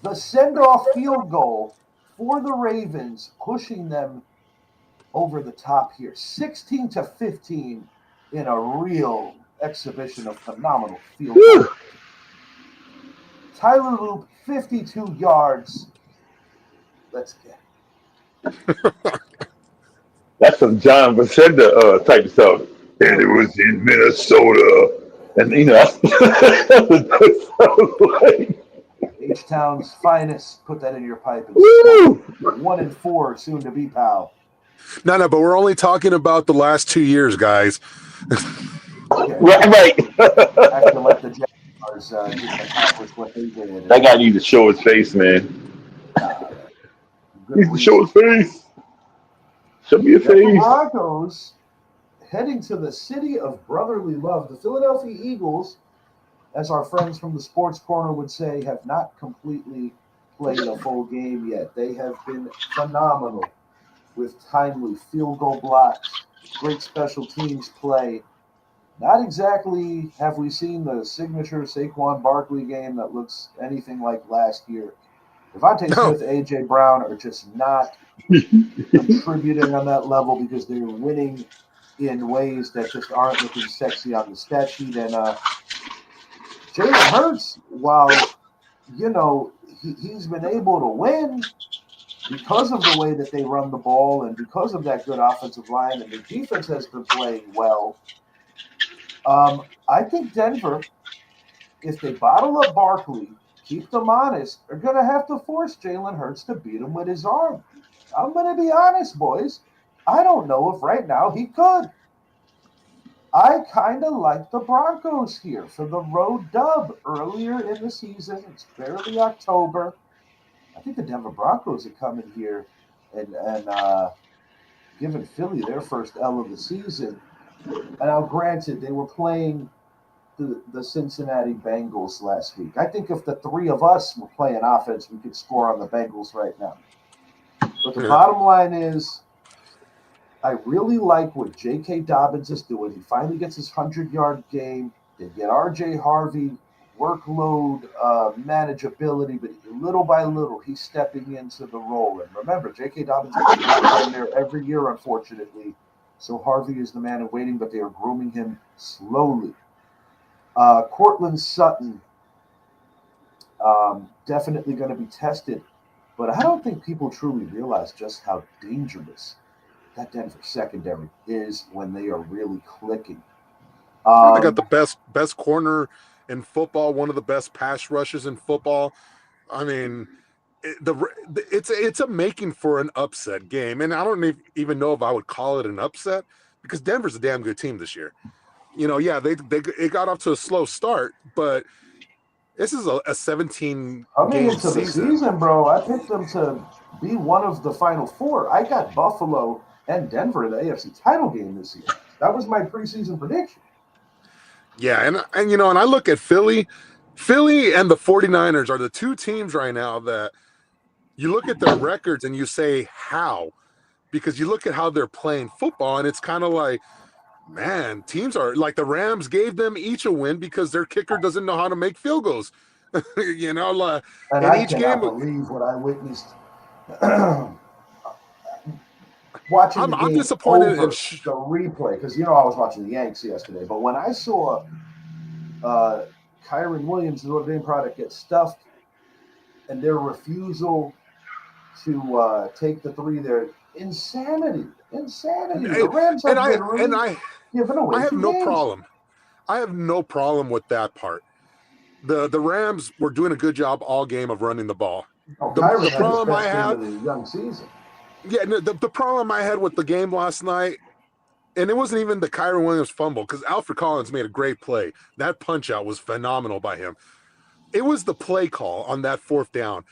the send-off field goal for the Ravens, pushing them over the top here. 16-15 in a real exhibition of phenomenal field goal. Tyler Loop, 52 yards. Let's get it. That's some John Vicenda type stuff. And it was in Minnesota. And that's H-Town's finest. Put that in your pipe. And 1-4, soon to be, pal. No, but we're only talking about the last 2 years, guys. Okay. Right. Acting like the Jaguars didn't accomplish what they did. That guy needs to show his face, man. He needs to show his face. Show me your face. The Broncos heading to the city of brotherly love. The Philadelphia Eagles, as our friends from the Sports Corner would say, have not completely played a full game yet. They have been phenomenal with timely field goal blocks, great special teams play. Not exactly have we seen the signature Saquon Barkley game that looks anything like last year. Devontae Smith, A.J. Brown are just not contributing on that level because they're winning in ways that just aren't looking sexy on the stat sheet. And Jalen Hurts, while, he's been able to win because of the way that they run the ball and because of that good offensive line, and the defense has been playing well. I think Denver, if they bottle up Barkley, keep them honest, are going to have to force Jalen Hurts to beat him with his arm. I'm going to be honest, boys. I don't know if right now he could. I kind of like the Broncos here for the road dub earlier in the season. It's barely October. I think the Denver Broncos are coming here and giving Philly their first L of the season. And now, granted, they were playing the Cincinnati Bengals last week. I think if the three of us were playing offense, we could score on the Bengals right now. But the bottom line is, I really like what J.K. Dobbins is doing. He finally gets his 100-yard game. They get R.J. Harvey workload manageability, but little by little, he's stepping into the role. And remember, J.K. Dobbins is in there every year, unfortunately. So Harvey is the man in waiting, but they are grooming him slowly. Cortland Sutton, definitely going to be tested, but I don't think people truly realize just how dangerous that Denver secondary is when they are really clicking. They got the best corner in football, one of the best pass rushes in football. I mean, it's a making for an upset game, and I don't even know if I would call it an upset because Denver's a damn good team this year. It got off to a slow start, but this is a 17 coming game into the season, bro. I picked them to be one of the final four. I got Buffalo and Denver in the AFC title game this year. That was my preseason prediction. Yeah, and I look at Philly and the 49ers are the two teams right now that you look at their records and you say how, because you look at how they're playing football and it's kind of like, man, teams are like the Rams gave them each a win because their kicker doesn't know how to make field goals. And I cannot believe what I witnessed. Watching the game, I'm disappointed over the replay because I was watching the Yanks yesterday. But when I saw Kyron Williams, the Notre Dame product, get stuffed, and their refusal to take the three there, insanity. The Rams have given away. I have no problem. I have no problem with that part. The Rams were doing a good job all game of running the ball. The problem I had the young season. Yeah, the problem I had with the game last night, and it wasn't even the Kyron Williams fumble, because Alfred Collins made a great play. That punch out was phenomenal by him. It was the play call on that fourth down.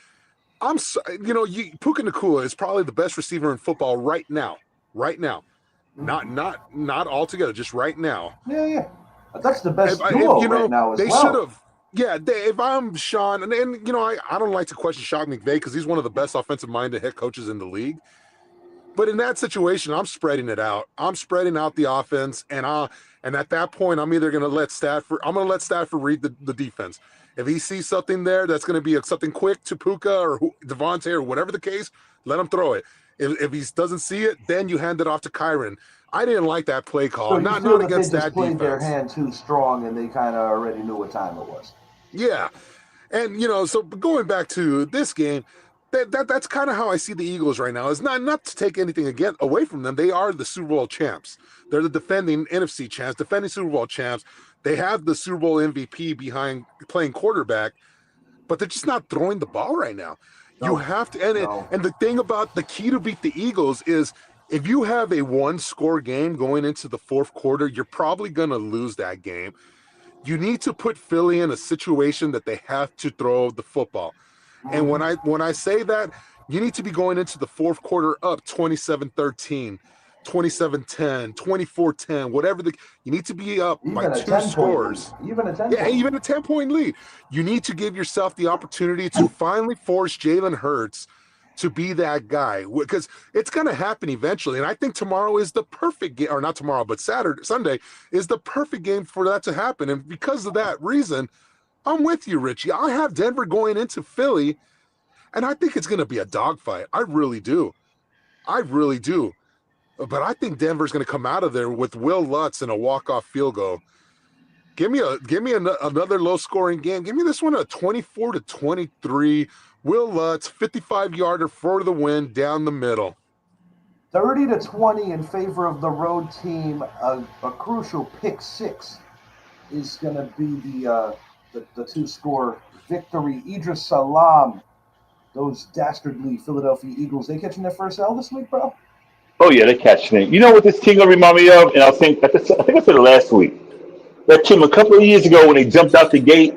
Puka Nacua is probably the best receiver in football right now. Not altogether, just right now. Yeah. That's the best duo right now as they well. should have. Yeah, if I'm Sean, and I don't like to question Sean McVay because he's one of the best offensive-minded head coaches in the league. But in that situation, I'm spreading it out. I'm spreading out the offense, and at that point, I'm either going to let Stafford. I'm going to let Stafford read the defense. If he sees something there that's going to be something quick to Puka or Devontae or whatever the case, let him throw it. If he doesn't see it, then you hand it off to Kyren. I didn't like that play call. So not against they that just played defense. their hand too strong, and they kind of already knew what time it was. Yeah, and so going back to this game, that's kind of how I see the Eagles right now. Is not to take anything away from them. They are the Super Bowl champs. They're the defending NFC champs, defending Super Bowl champs. They have the Super Bowl MVP behind playing quarterback, but they're just not throwing the ball right now. You have to, and the thing about the key to beat the Eagles is if you have a one-score game going into the fourth quarter, you're probably going to lose that game. You need to put Philly in a situation that they have to throw the football. And when I say that, you need to be going into the fourth quarter up 27-13, 27-10, 24-10, whatever you need to be up by 2 scores. Even a 10 even a 10-point lead. You need to give yourself the opportunity to finally force Jalen Hurts to be that guy, because it's going to happen eventually. And I think tomorrow is the perfect game, or not tomorrow, but Sunday is the perfect game for that to happen. And because of that reason, I'm with you, Richie. I have Denver going into Philly, and I think it's going to be a dogfight. I really do. But I think Denver's going to come out of there with Will Lutz and a walk-off field goal. Give me another low-scoring game. Give me this one a 24-23. Will Lutz, 55-yarder for the win down the middle. 30-20 in favor of the road team. A crucial pick six is going to be the two-score victory. Idris Salam, those dastardly Philadelphia Eagles, they catching their first L this week, bro? Oh yeah, they're catching it. You know what this team gonna remind me of? And I think I said it last week. That team a couple of years ago when they jumped out the gate,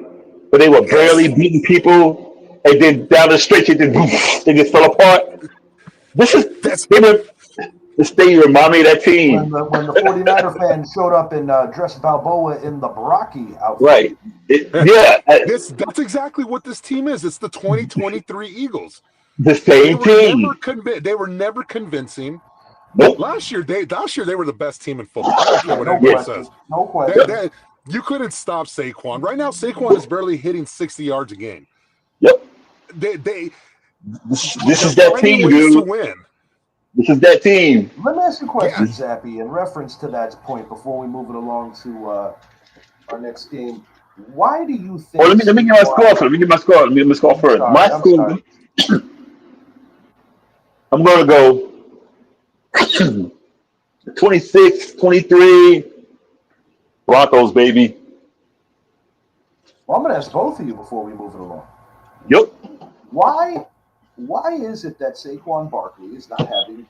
but they were barely beating people. And then down the stretch, they just fell apart. This thing remind me of that team. When the 49er fans showed up and dressed Balboa in the Baraki outfit. Right. That's exactly what this team is. It's the 2023 Eagles. The same team. They were never convincing. Nope. Last year they were the best team in football. I don't care what everyone says. No question. You couldn't stop Saquon. Right now, Saquon is barely hitting 60 yards a game. Yep. This is that team, dude. To win. This is that team. Let me ask you a question, Zappy, in reference to that point before we move it along to our next game. Why do you think? Oh, let me get my score first. Let me get my score first. My score. I'm going to go 26-23. Broncos, baby. Well, I'm going to ask both of you before we move it along. Yep. Why is it that Saquon Barkley is not having?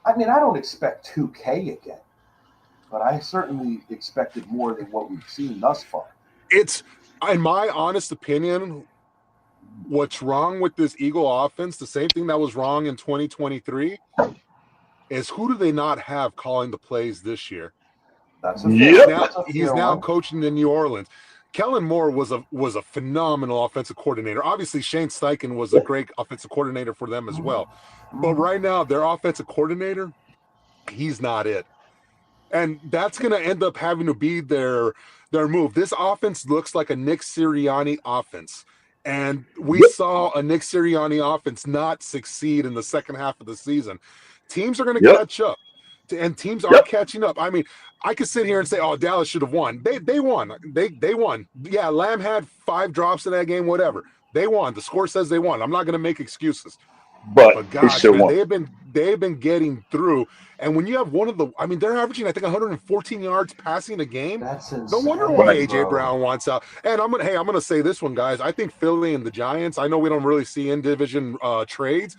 I mean, I don't expect 2K again, but I certainly expected more than what we've seen thus far. It's, in my honest opinion, what's wrong with this Eagle offense, the same thing that was wrong in 2023, is who do they not have calling the plays this year? He's now coaching in New Orleans. Kellen Moore was a phenomenal offensive coordinator. Obviously, Shane Steichen was a great offensive coordinator for them as well. But right now, their offensive coordinator, he's not it. And that's going to end up having to be their move. This offense looks like a Nick Sirianni offense. And we saw a Nick Sirianni offense not succeed in the second half of the season. Teams are going to catch up. And teams are catching up. I mean, I could sit here and say, "Oh, Dallas should have won." They won. They won. Yeah, Lamb had 5 drops in that game. Whatever. They won. The score says they won. I'm not going to make excuses. But gosh, man, they've been getting through. And when you have they're averaging, I think, 114 yards passing a game. That's insane. No wonder why AJ Brown wants out. And I'm gonna say this one, guys. I think Philly and the Giants. I know we don't really see in division trades.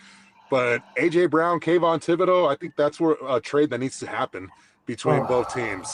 But A.J. Brown, Kayvon Thibodeau, I think that's where a trade that needs to happen between both teams.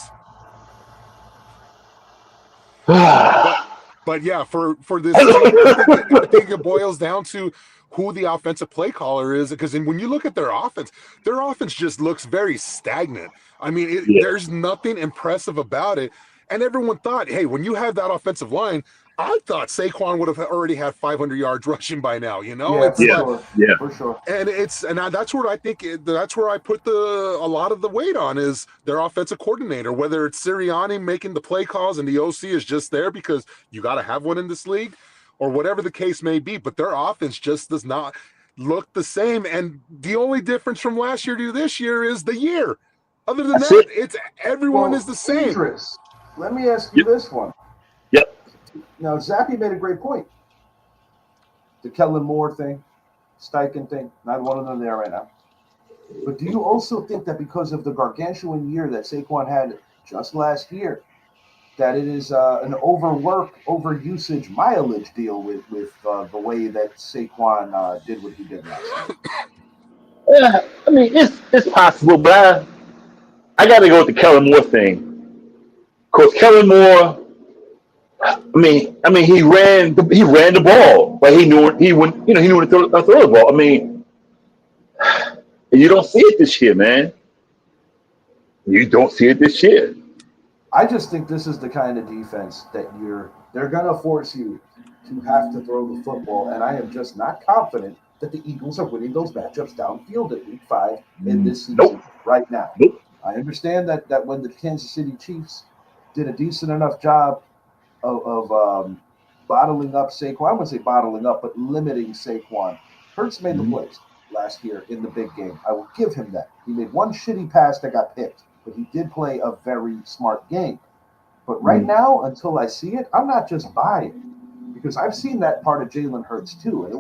But yeah, for this team, I think it boils down to who the offensive play caller is. Because when you look at their offense just looks very stagnant. I mean, Yeah. there's nothing impressive about it. And everyone thought, hey, when you have that offensive line, I thought Saquon would have already had 500 yards rushing by now. You know, Yeah, it's for Yeah. like, sure. Yeah. For sure. and that's where I think that's where I put a lot of the weight on is their offensive coordinator, whether it's Sirianni making the play calls and the OC is just there because you got to have one in this league, or whatever the case may be. But their offense just does not look the same, and the only difference from last year to this year is the year. Other than That's that, it. it's everyone Well, is the same. Idris, let me ask you this one. Yep. Now, Zappy made a great point. The Kellen Moore thing, Steichen thing, not one of them there right now. But do you also think that because of the gargantuan year that Saquon had just last year, that it is an overwork, overusage, mileage deal with the way that Saquon did what he did last year? Yeah, I mean, it's possible, but I got to go with the Kellen Moore thing. Because Kellen Moore, I mean, he ran the ball, but he knew when to throw the ball. I mean, you don't see it this year, man. You don't see it this year. I just think this is the kind of defense that they're going to force you to have to throw the football, and I am just not confident that the Eagles are winning those matchups downfield at Week 5 in this season Nope. right now. Nope. I understand that when the Kansas City Chiefs did a decent enough job of bottling up Saquon, I wouldn't say bottling up, but limiting Saquon. Hurts made the plays last year in the big game. I will give him that. He made one shitty pass that got picked, but he did play a very smart game. But right now, until I see it, I'm not just buying, because I've seen that part of Jalen Hurts too. And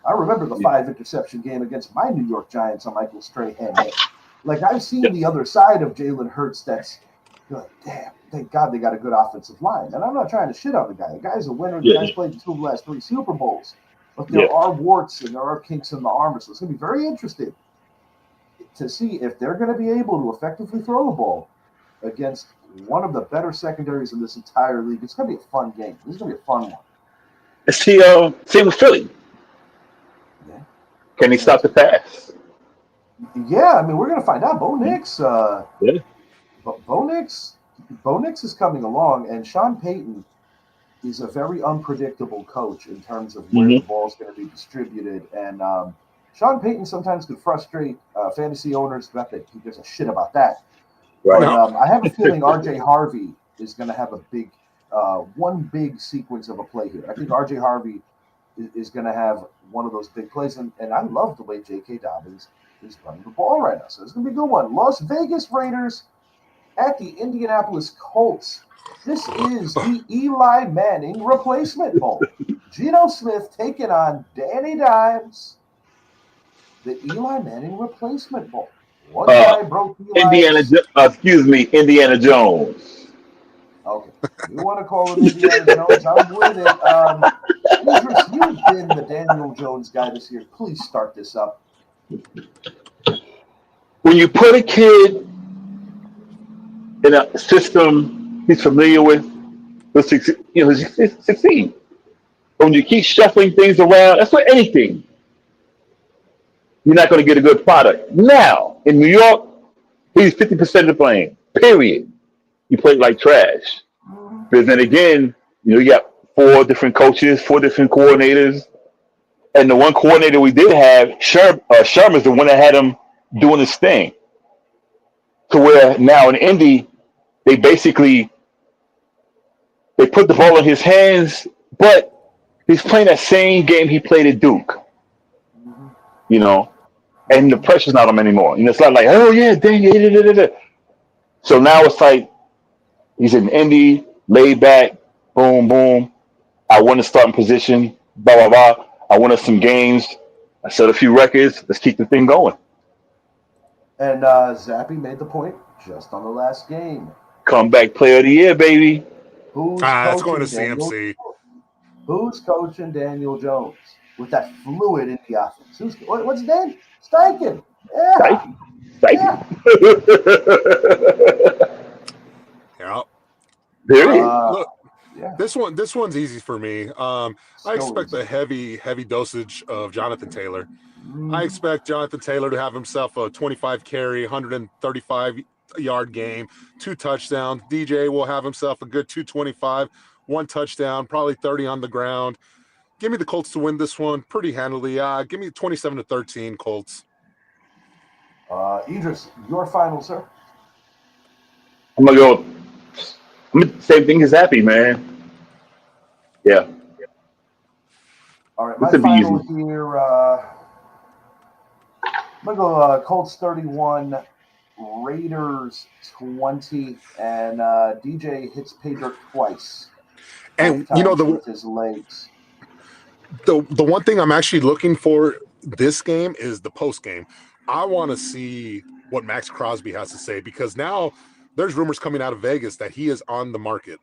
I remember the 5 interception game against my New York Giants on Michael Strahan. Like, I've seen the other side of Jalen Hurts that's, you're like, damn, thank God they got a good offensive line. And I'm not trying to shit on the guy. The guy's a winner. The guy's played 2 of the last 3 Super Bowls. But there are warts and there are kinks in the armor. So it's going to be very interesting to see if they're going to be able to effectively throw the ball against one of the better secondaries in this entire league. It's going to be a fun game. This is going to be a fun one. Same with Philly. Yeah. Can he stop the pass? Yeah, I mean, we're going to find out. Bo Nix, Bo Nix is coming along, and Sean Payton is a very unpredictable coach in terms of where the ball is going to be distributed. And Sean Payton sometimes could frustrate fantasy owners. Not that he gives a shit about that. Right. But I have a feeling R.J. Harvey is going to have a big one big sequence of a play here. I think R.J. Harvey is going to have one of those big plays. And I love the way J.K. Dobbins is running the ball right now. So it's going to be a good one. Las Vegas Raiders at the Indianapolis Colts. This is the Eli Manning replacement bowl. Geno Smith taking on Danny Dimes. The Eli Manning replacement bowl. One guy broke Eli's. Indiana Jones. Okay. You want to call him Indiana Jones? I'm with it. Idris, you've been the Daniel Jones guy this year. Please start this up. When you put a kid in a system he's familiar with, he'll succeed. But when you keep shuffling things around, that's for anything. You're not going to get a good product. Now, in New York, he's 50% of the blame, period. You played like trash. But then again, you got 4 different coaches, 4 different coordinators. And the one coordinator we did have, Sherman's the one that had him doing his thing. To where now in Indy, they put the ball in his hands, but he's playing that same game he played at Duke. And the pressure's not on him anymore. It's not like, oh yeah, dang it. So now it's like he's in Indy, laid back, boom, boom. I won the starting position, blah, blah, blah. I won us some games. I set a few records. Let's keep the thing going. And Zappy made the point just on the last game. Comeback player of the year, baby. It's going to CMC. Who's coaching Daniel Jones with that fluid in the offense? What's his name? Steichen. Yeah. Steichen. Yeah. There it is. Look, Yeah. This one's easy for me. I Still expect easy. a heavy dosage of Jonathan Taylor. Mm, I expect Jonathan Taylor to have himself a 25 carry, 135 yard game, 2 touchdowns. DJ will have himself a good 225, 1 touchdown, probably 30 on the ground. Give me the Colts to win this one pretty handily. Give me 27-13 Colts. Idris, your final, sir. I'm gonna go. Same thing as Happy, man. Yeah, All right, this my will be final easy. here. I'm gonna go Colts 31, Raiders 20, and DJ hits pay dirt twice. And Both times with his legs. the one thing I'm actually looking for this game is the post game. I want to see what Max Crosby has to say, because now there's rumors coming out of Vegas that he is on the market.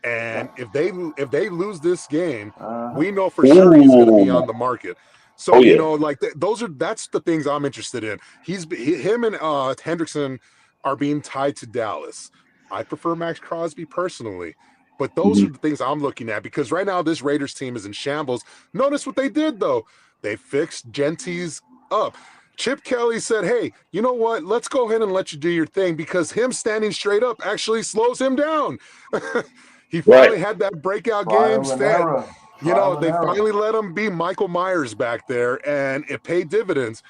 And if they lose this game, we know for sure he's going to be on the market. So, Oh, you yeah. know, like that's the things I'm interested in. Him and Hendrickson are being tied to Dallas. I prefer Max Crosby personally, but those are the things I'm looking at, because right now this Raiders team is in shambles. Notice what they did though. They fixed Genty's up. Chip Kelly said, hey, you know what? Let's go ahead and let you do your thing, because him standing straight up actually slows him down. He finally had that breakout game. They finally let him be Michael Myers back there, and it paid dividends.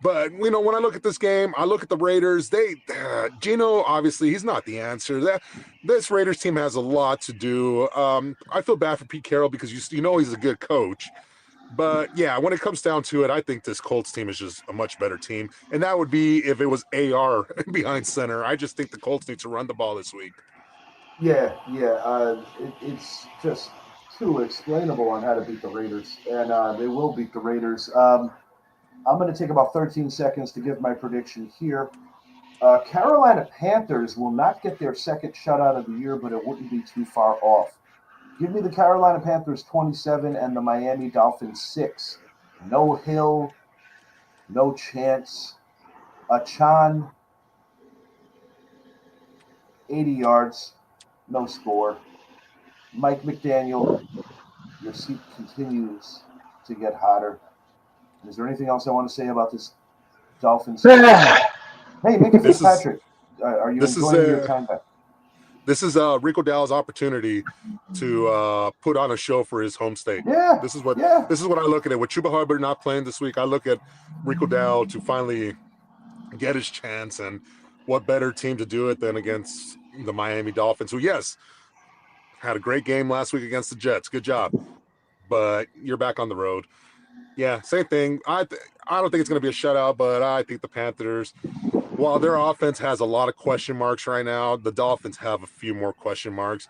But, you know, when I look at this game, I look at the Raiders. Geno, obviously, he's not the answer. This Raiders team has a lot to do. I feel bad for Pete Carroll, because you know he's a good coach. But, yeah, when it comes down to it, I think this Colts team is just a much better team. And that would be if it was AR behind center. I just think the Colts need to run the ball this week. Yeah. It's just too explainable on how to beat the Raiders, and they will beat the Raiders. I'm going to take about 13 seconds to give my prediction here. Carolina Panthers will not get their second shutout of the year, but it wouldn't be too far off. Give me the Carolina Panthers 27 and the Miami Dolphins 6. No Hill, no chance. Achan, 80 yards, no score. Mike McDaniel, your seat continues to get hotter. Is there anything else I want to say about this Dolphins? Hey, Minka Fitzpatrick, are you enjoying your time back? This is Rico Dowell's opportunity to put on a show for his home state. Yeah. This is what I look at it. With Chuba Hubbard not playing this week, I look at Rico Dowell to finally get his chance, and what better team to do it than against the Miami Dolphins, who, yes, had a great game last week against the Jets. Good job. But you're back on the road. Yeah, same thing. I don't think it's going to be a shutout, but I think the Panthers, while their offense has a lot of question marks right now, the Dolphins have a few more question marks.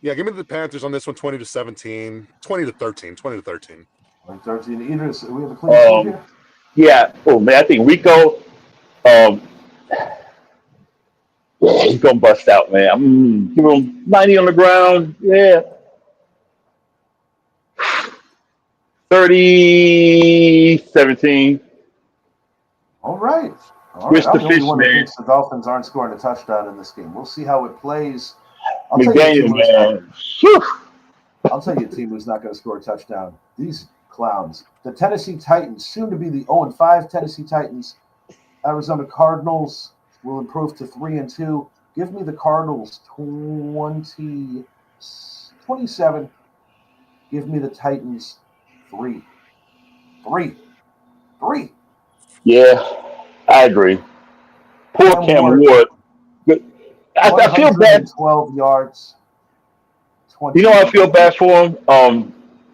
Yeah, give me the Panthers on this one, 20-17, 20-13, 20-13. 20-13. Idris, we have a clean sheet here? Yeah. Oh, man, I think Rico, he's going to bust out, man. Give him 90 on the ground. Yeah. 30-17. All right. Where's I'm the the only fish, one that man? thinks the Dolphins aren't scoring a touchdown in this game. We'll see how it plays. McDaniel, man. I'll tell you a team who's not going to score a touchdown. These clowns. The Tennessee Titans, soon to be the 0-5 Tennessee Titans. Arizona Cardinals will improve to 3-2. Give me the Cardinals 27. Give me the Titans 3. Yeah, I agree. Poor Cam Ward. I feel bad. 12 yards. 20. You know, I feel bad for him.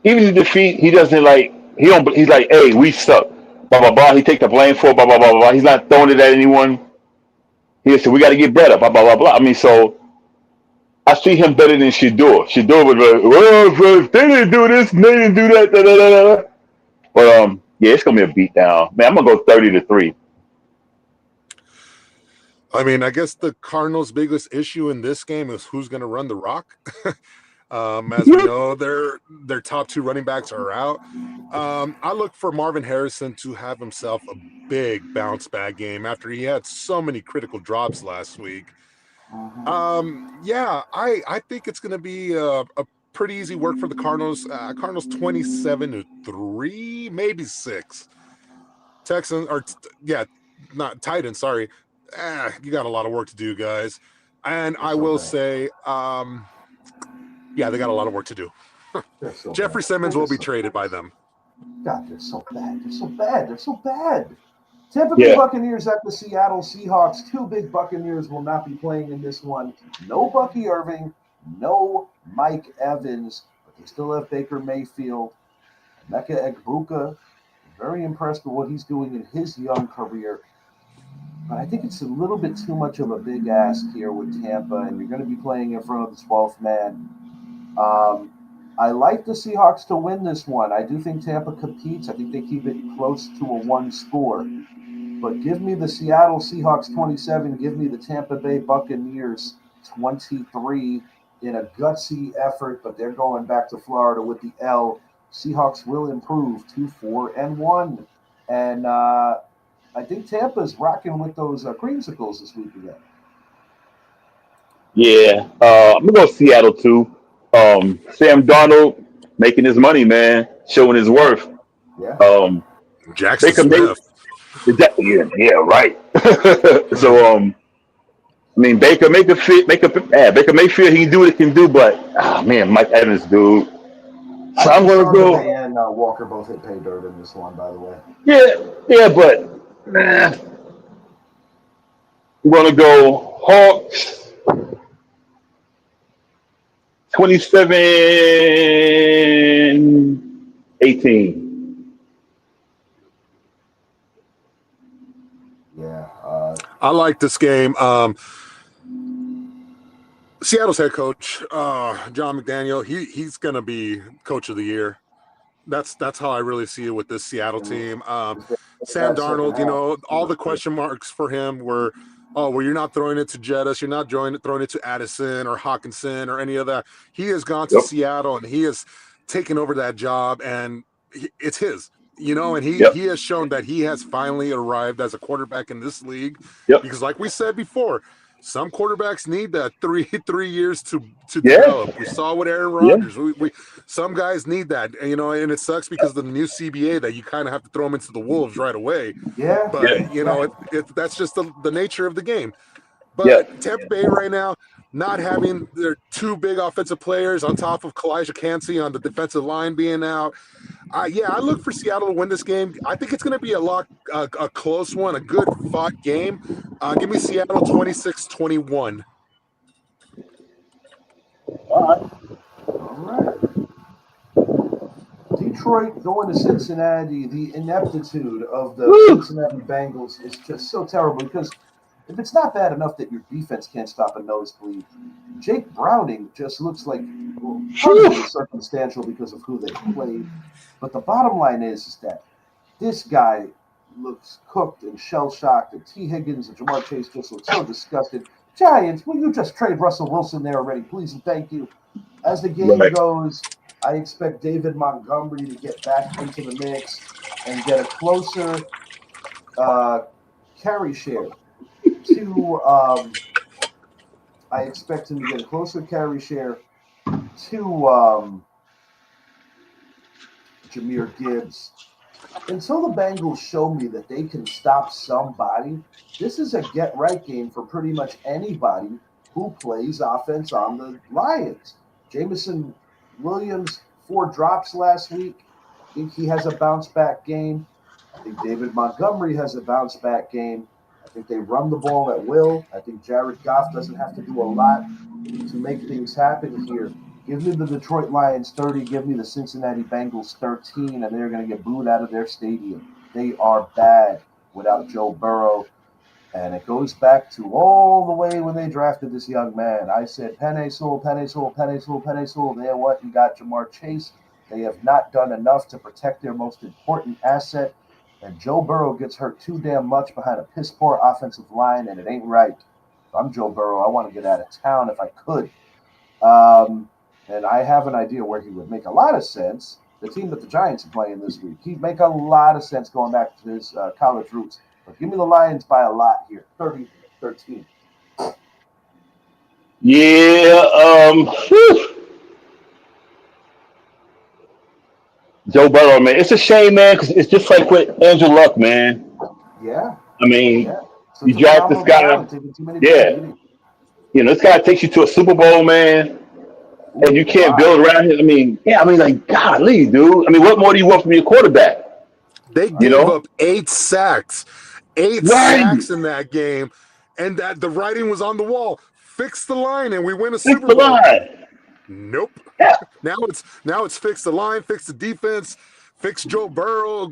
Even in defeat, he doesn't like. He's like, hey, we suck. Blah blah blah. He take the blame for it, blah blah blah blah. He's not throwing it at anyone. He said, we got to get better. Blah blah blah blah. I mean, so I see him better than Shedeur. Shedeur was like, well, they didn't do this, and they didn't do that. Da, da, da, da. But yeah, it's gonna be a beatdown. Man, I'm gonna go 30-3. I mean, I guess the Cardinals' biggest issue in this game is who's going to run the rock. As we know, their top 2 running backs are out. I look for Marvin Harrison to have himself a big bounce back game after he had so many critical drops last week. Yeah, I think it's going to be a pretty easy work for the Cardinals. Cardinals 27-3, maybe 6. Texans not Titans. Sorry, you got a lot of work to do, guys. And I will say, they got a lot of work to do. Jeffrey Simmons will be traded by them. God, they're so bad. They're so bad. They're so bad. Tampa Bay Buccaneers at the Seattle Seahawks. 2 big Buccaneers will not be playing in this one. No Bucky Irving, no Mike Evans, but they still have Baker Mayfield. Emeka Egbuka, very impressed with what he's doing in his young career. But I think it's a little bit too much of a big ask here with Tampa, and you're going to be playing in front of the 12th man. I like the Seahawks to win this one. I do think Tampa competes. I think they keep it close to a 1 score. But give me the Seattle Seahawks 27. Give me the Tampa Bay Buccaneers 23 in a gutsy effort, but they're going back to Florida with the L. Seahawks will improve to 4-1. And I think Tampa's rocking with those creamsicles this week again. Yeah, I'm going to go Seattle too. Sam Darnold making his money, man, showing his worth. Yeah. Jackson Smith. Yeah, right. So, I mean, Baker Mayfield, he can do what he can do, but Mike Evans, dude. So I'm gonna go. And Walker both hit pay dirt in this one, by the way. Yeah, but I'm gonna go Hawks 27-18. I like this game. Seattle's head coach, John McDaniel, he's going to be coach of the year. That's how I really see it with this Seattle team. Sam Darnold, all the question marks for him were, you're not throwing it to Jettis, you're not throwing it to Addison or Hawkinson or any of that. He has gone to Seattle and he has taken over that job, and it's his. And he has shown that he has finally arrived as a quarterback in this league. Because like we said before, some quarterbacks need that three years to develop. We saw with Aaron Rodgers. We some guys need that, and it sucks because of the new CBA that you kind of have to throw them into the wolves right away. But that's just the nature of the game. But Tampa Bay right now, not having their 2 big offensive players on top of Kalijah Kancey on the defensive line being out. I look for Seattle to win this game. I think it's going to be a close one, a good fought game. Give me Seattle 26-21. All right. Detroit going to Cincinnati. The ineptitude of the Cincinnati Bengals is just so terrible because if it's not bad enough that your defense can't stop a nosebleed, Jake Browning just looks like probably circumstantial because of who they played. But the bottom line is that this guy looks cooked and shell-shocked, and T. Higgins and Jamar Chase just look so disgusted. Giants, will you just trade Russell Wilson there already, please and thank you? As the game goes, I expect David Montgomery to get back into the mix and get a closer carry share to I expect him to get a closer carry share to Jahmyr Gibbs. Until the Bengals show me that they can stop somebody, this is a get-right game for pretty much anybody who plays offense on the Lions. Jameson Williams, 4 drops last week. I think he has a bounce-back game. I think David Montgomery has a bounce-back game. I think they run the ball at will. I think Jared Goff doesn't have to do a lot to make things happen here. Give me the Detroit Lions 30. Give me the Cincinnati Bengals 13, and they're going to get booed out of their stadium. They are bad without Joe Burrow. And it goes back to all the way when they drafted this young man. I said, Penei Sewell, Penei Sewell, Penei Sewell, Penei Sewell. They what? You got Jamar Chase. They have not done enough to protect their most important asset. And Joe Burrow gets hurt too damn much behind a piss-poor offensive line, and it ain't right. If I'm Joe Burrow, I want to get out of town if I could. And I have an idea where he would make a lot of sense. The team that the Giants are playing this week, he'd make a lot of sense going back to his college roots. But give me the Lions by a lot here, 30-13. Yeah, Joe Burrow, man. It's a shame, man, because it's just like with Andrew Luck, man. Yeah, I mean, yeah. you Such a draft this phenomenal guy, talent, taking too many people yeah. eating. This guy takes you to a Super Bowl, man, and Ooh, you can't wow. build around him. I mean, yeah, I mean, like, golly, dude. I mean, what more do you want from your quarterback? They You gave know? up 8 sacks, eight Right. sacks in that game, and that the writing was on the wall. Fix the line, and we win a Fix Super the Bowl. line. Nope. Yeah. Now it's fix the line, fix the defense, fix Joe Burrow.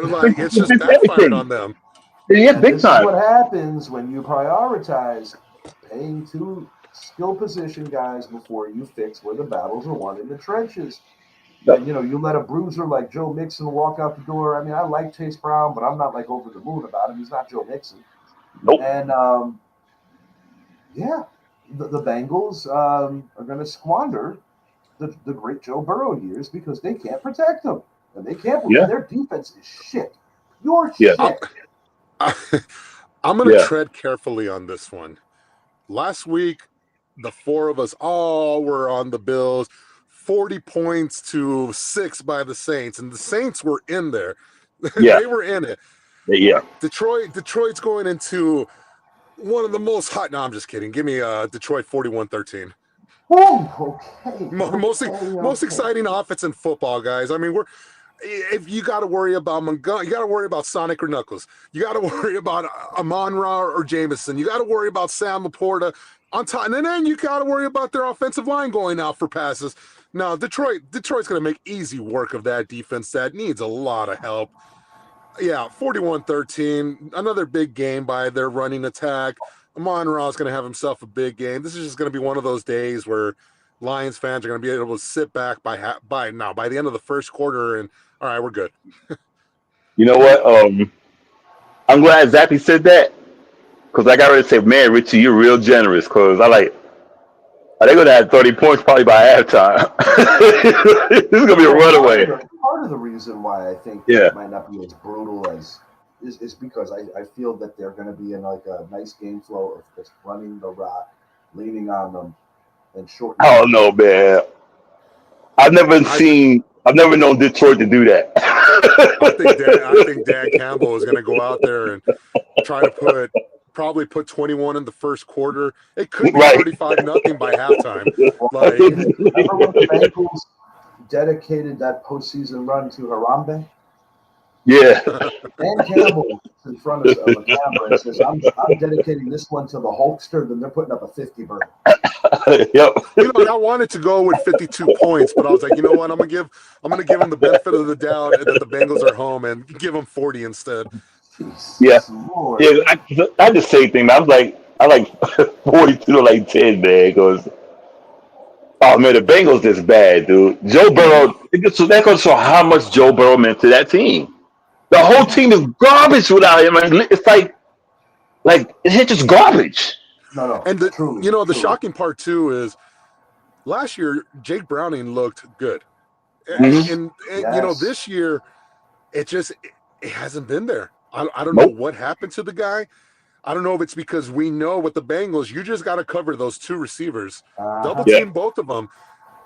Like it's just Fix backfired everything. on them. Yeah, And big this is time. what happens when you prioritize paying two skill position guys before you fix where the battles are won in the trenches. And Yep. you let a bruiser like Joe Mixon walk out the door. I mean, I like Chase Brown, but I'm not like over the moon about him. He's not Joe Mixon. Nope. And yeah, the Bengals are going to squander the great Joe Burrow years because they can't protect him. And they can't believe Yeah. their defense is shit. You're Yeah. shit. I'm going to Yeah. tread carefully on this one. Last week, the four of us all were on the Bills, 40 points to 6 by the Saints, and the Saints were in there. Yeah. They were in it. Yeah. Detroit's going into one of the most hot. No, I'm just kidding. Give me Detroit 41-13. Oh, okay. Most exciting offense in football, guys. I mean, if you got to worry about Montgomery, you got to worry about Sonic or Knuckles. You got to worry about Amon-Ra or Jameson. You got to worry about Sam Laporta on top, and then you got to worry about their offensive line going out for passes. No, Detroit's going to make easy work of that defense that needs a lot of help. Yeah, 41-13, another big game by their running attack. Amon-Ra is going to have himself a big game. This is just going to be one of those days where Lions fans are going to be able to sit back by the end of the first quarter and all right, we're good. You know what? I'm glad Zappy said that because I got ready to say, man, Richie, you're real generous because they're going to have 30 points probably by halftime. This is going to be a runaway. Part of the reason why I think Yeah. it might not be as brutal as is because I feel that they're going to be in like a nice game flow of just running the rock, leaning on them, and shortening. Oh, no, man. I've never known Detroit to do that. I think Dan Campbell is going to go out there and try to probably put 21 in the first quarter. It could be Right. 35-0 by halftime. Like, Remember when the Bengals dedicated that postseason run to Harambe? Yeah. Dan Campbell is in front of a camera and says, I'm dedicating this one to the Hulkster, then they're putting up a 50 burger. Yep. I wanted to go with 52 points, but I was like, you know what? I'm gonna give them the benefit of the doubt that the Bengals are home and give them 40 instead. Jesus Yeah. Lord. Yeah, I the same thing, man. I like 42 to like 10, man, because oh man, the Bengals is bad, dude. Joe Burrow, so that goes to show how much Joe Burrow meant to that team. The whole team is garbage without him. Man. It's like it's just garbage. No. And truly, the truly. shocking part too is last year Jake Browning looked good, Mhm. and Yes. this year it hasn't been there. I don't Nope. know what happened to the guy. I don't know if it's because we know with the Bengals, you just got to cover those two receivers, double Yeah. team both of them,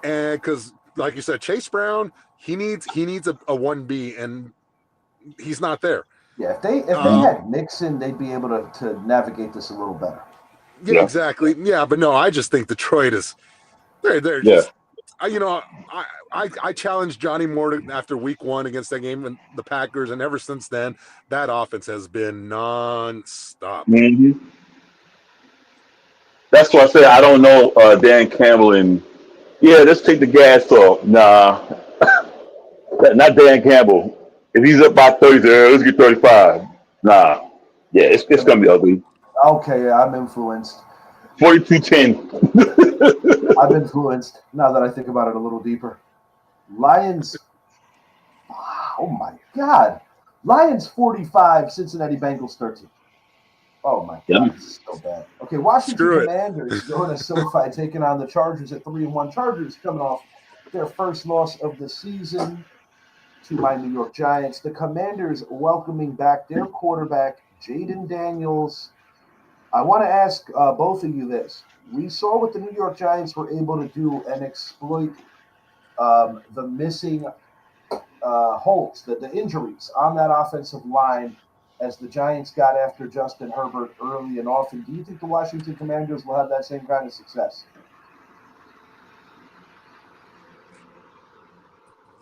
and because like you said, Chase Brown, he needs a 1B, and he's not there. Yeah, if they had Mixon, they'd be able to navigate this a little better. Yeah, Yeah. exactly. Yeah, but no, I just think Detroit is they're Yeah. just I challenged Johnny Moore after week 1 against that game and the Packers, and ever since then, that offense has been non-stop. hmm That's why I say I don't know Dan Campbell and yeah, let's take the gas off. Nah, not Dan Campbell. If he's up by 30, let's get 35. Nah, yeah, it's gonna be ugly. Okay, I'm influenced. 42-10. I'm influenced now that I think about it a little deeper. Lions. Oh my God. Lions 45, Cincinnati Bengals 13. Oh my Yeah. God, this is so bad. Okay, Washington Screw it. Commanders going to SoFi taking on the Chargers at 3-1. Chargers coming off their first loss of the season to my New York Giants. The Commanders welcoming back their quarterback, Jaden Daniels. I want to ask both of you this. We saw what the New York Giants were able to do and exploit the missing holes, the injuries on that offensive line as the Giants got after Justin Herbert early and often, do you think the Washington Commanders will have that same kind of success?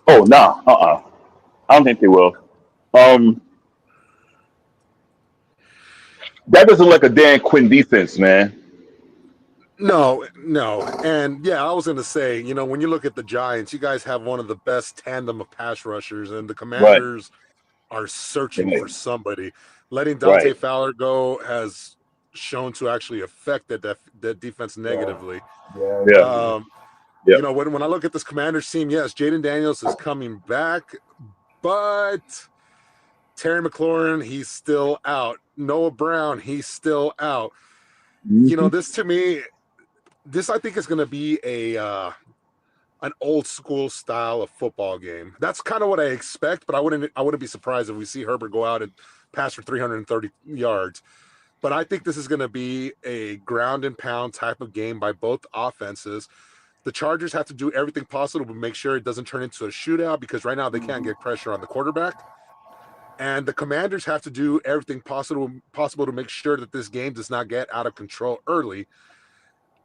Oh no, I don't think they will. Um, that doesn't look like a Dan Quinn defense, man. No, no. And yeah, I was going to say, when you look at the Giants, you guys have one of the best tandem of pass rushers, and the Right, Commanders are searching right, for somebody. Letting Dante right. Fowler go has shown to actually affect that defense Yeah, negatively. yeah, Yeah, indeed. yeah. When I look at this Commanders team, yes, Jaden Daniels is coming back, but Terry McLaurin, he's still out. Noah Brown, he's still out. Mm-hmm. This to me, this I think is going to be an old school style of football game. That's kind of what I expect, but I wouldn't be surprised if we see Herbert go out and pass for 330 yards. But I think this is going to be a ground and pound type of game by both offenses. The Chargers have to do everything possible to make sure it doesn't turn into a shootout because right now they can't get pressure on the quarterback. And the Commanders have to do everything possible to make sure that this game does not get out of control early.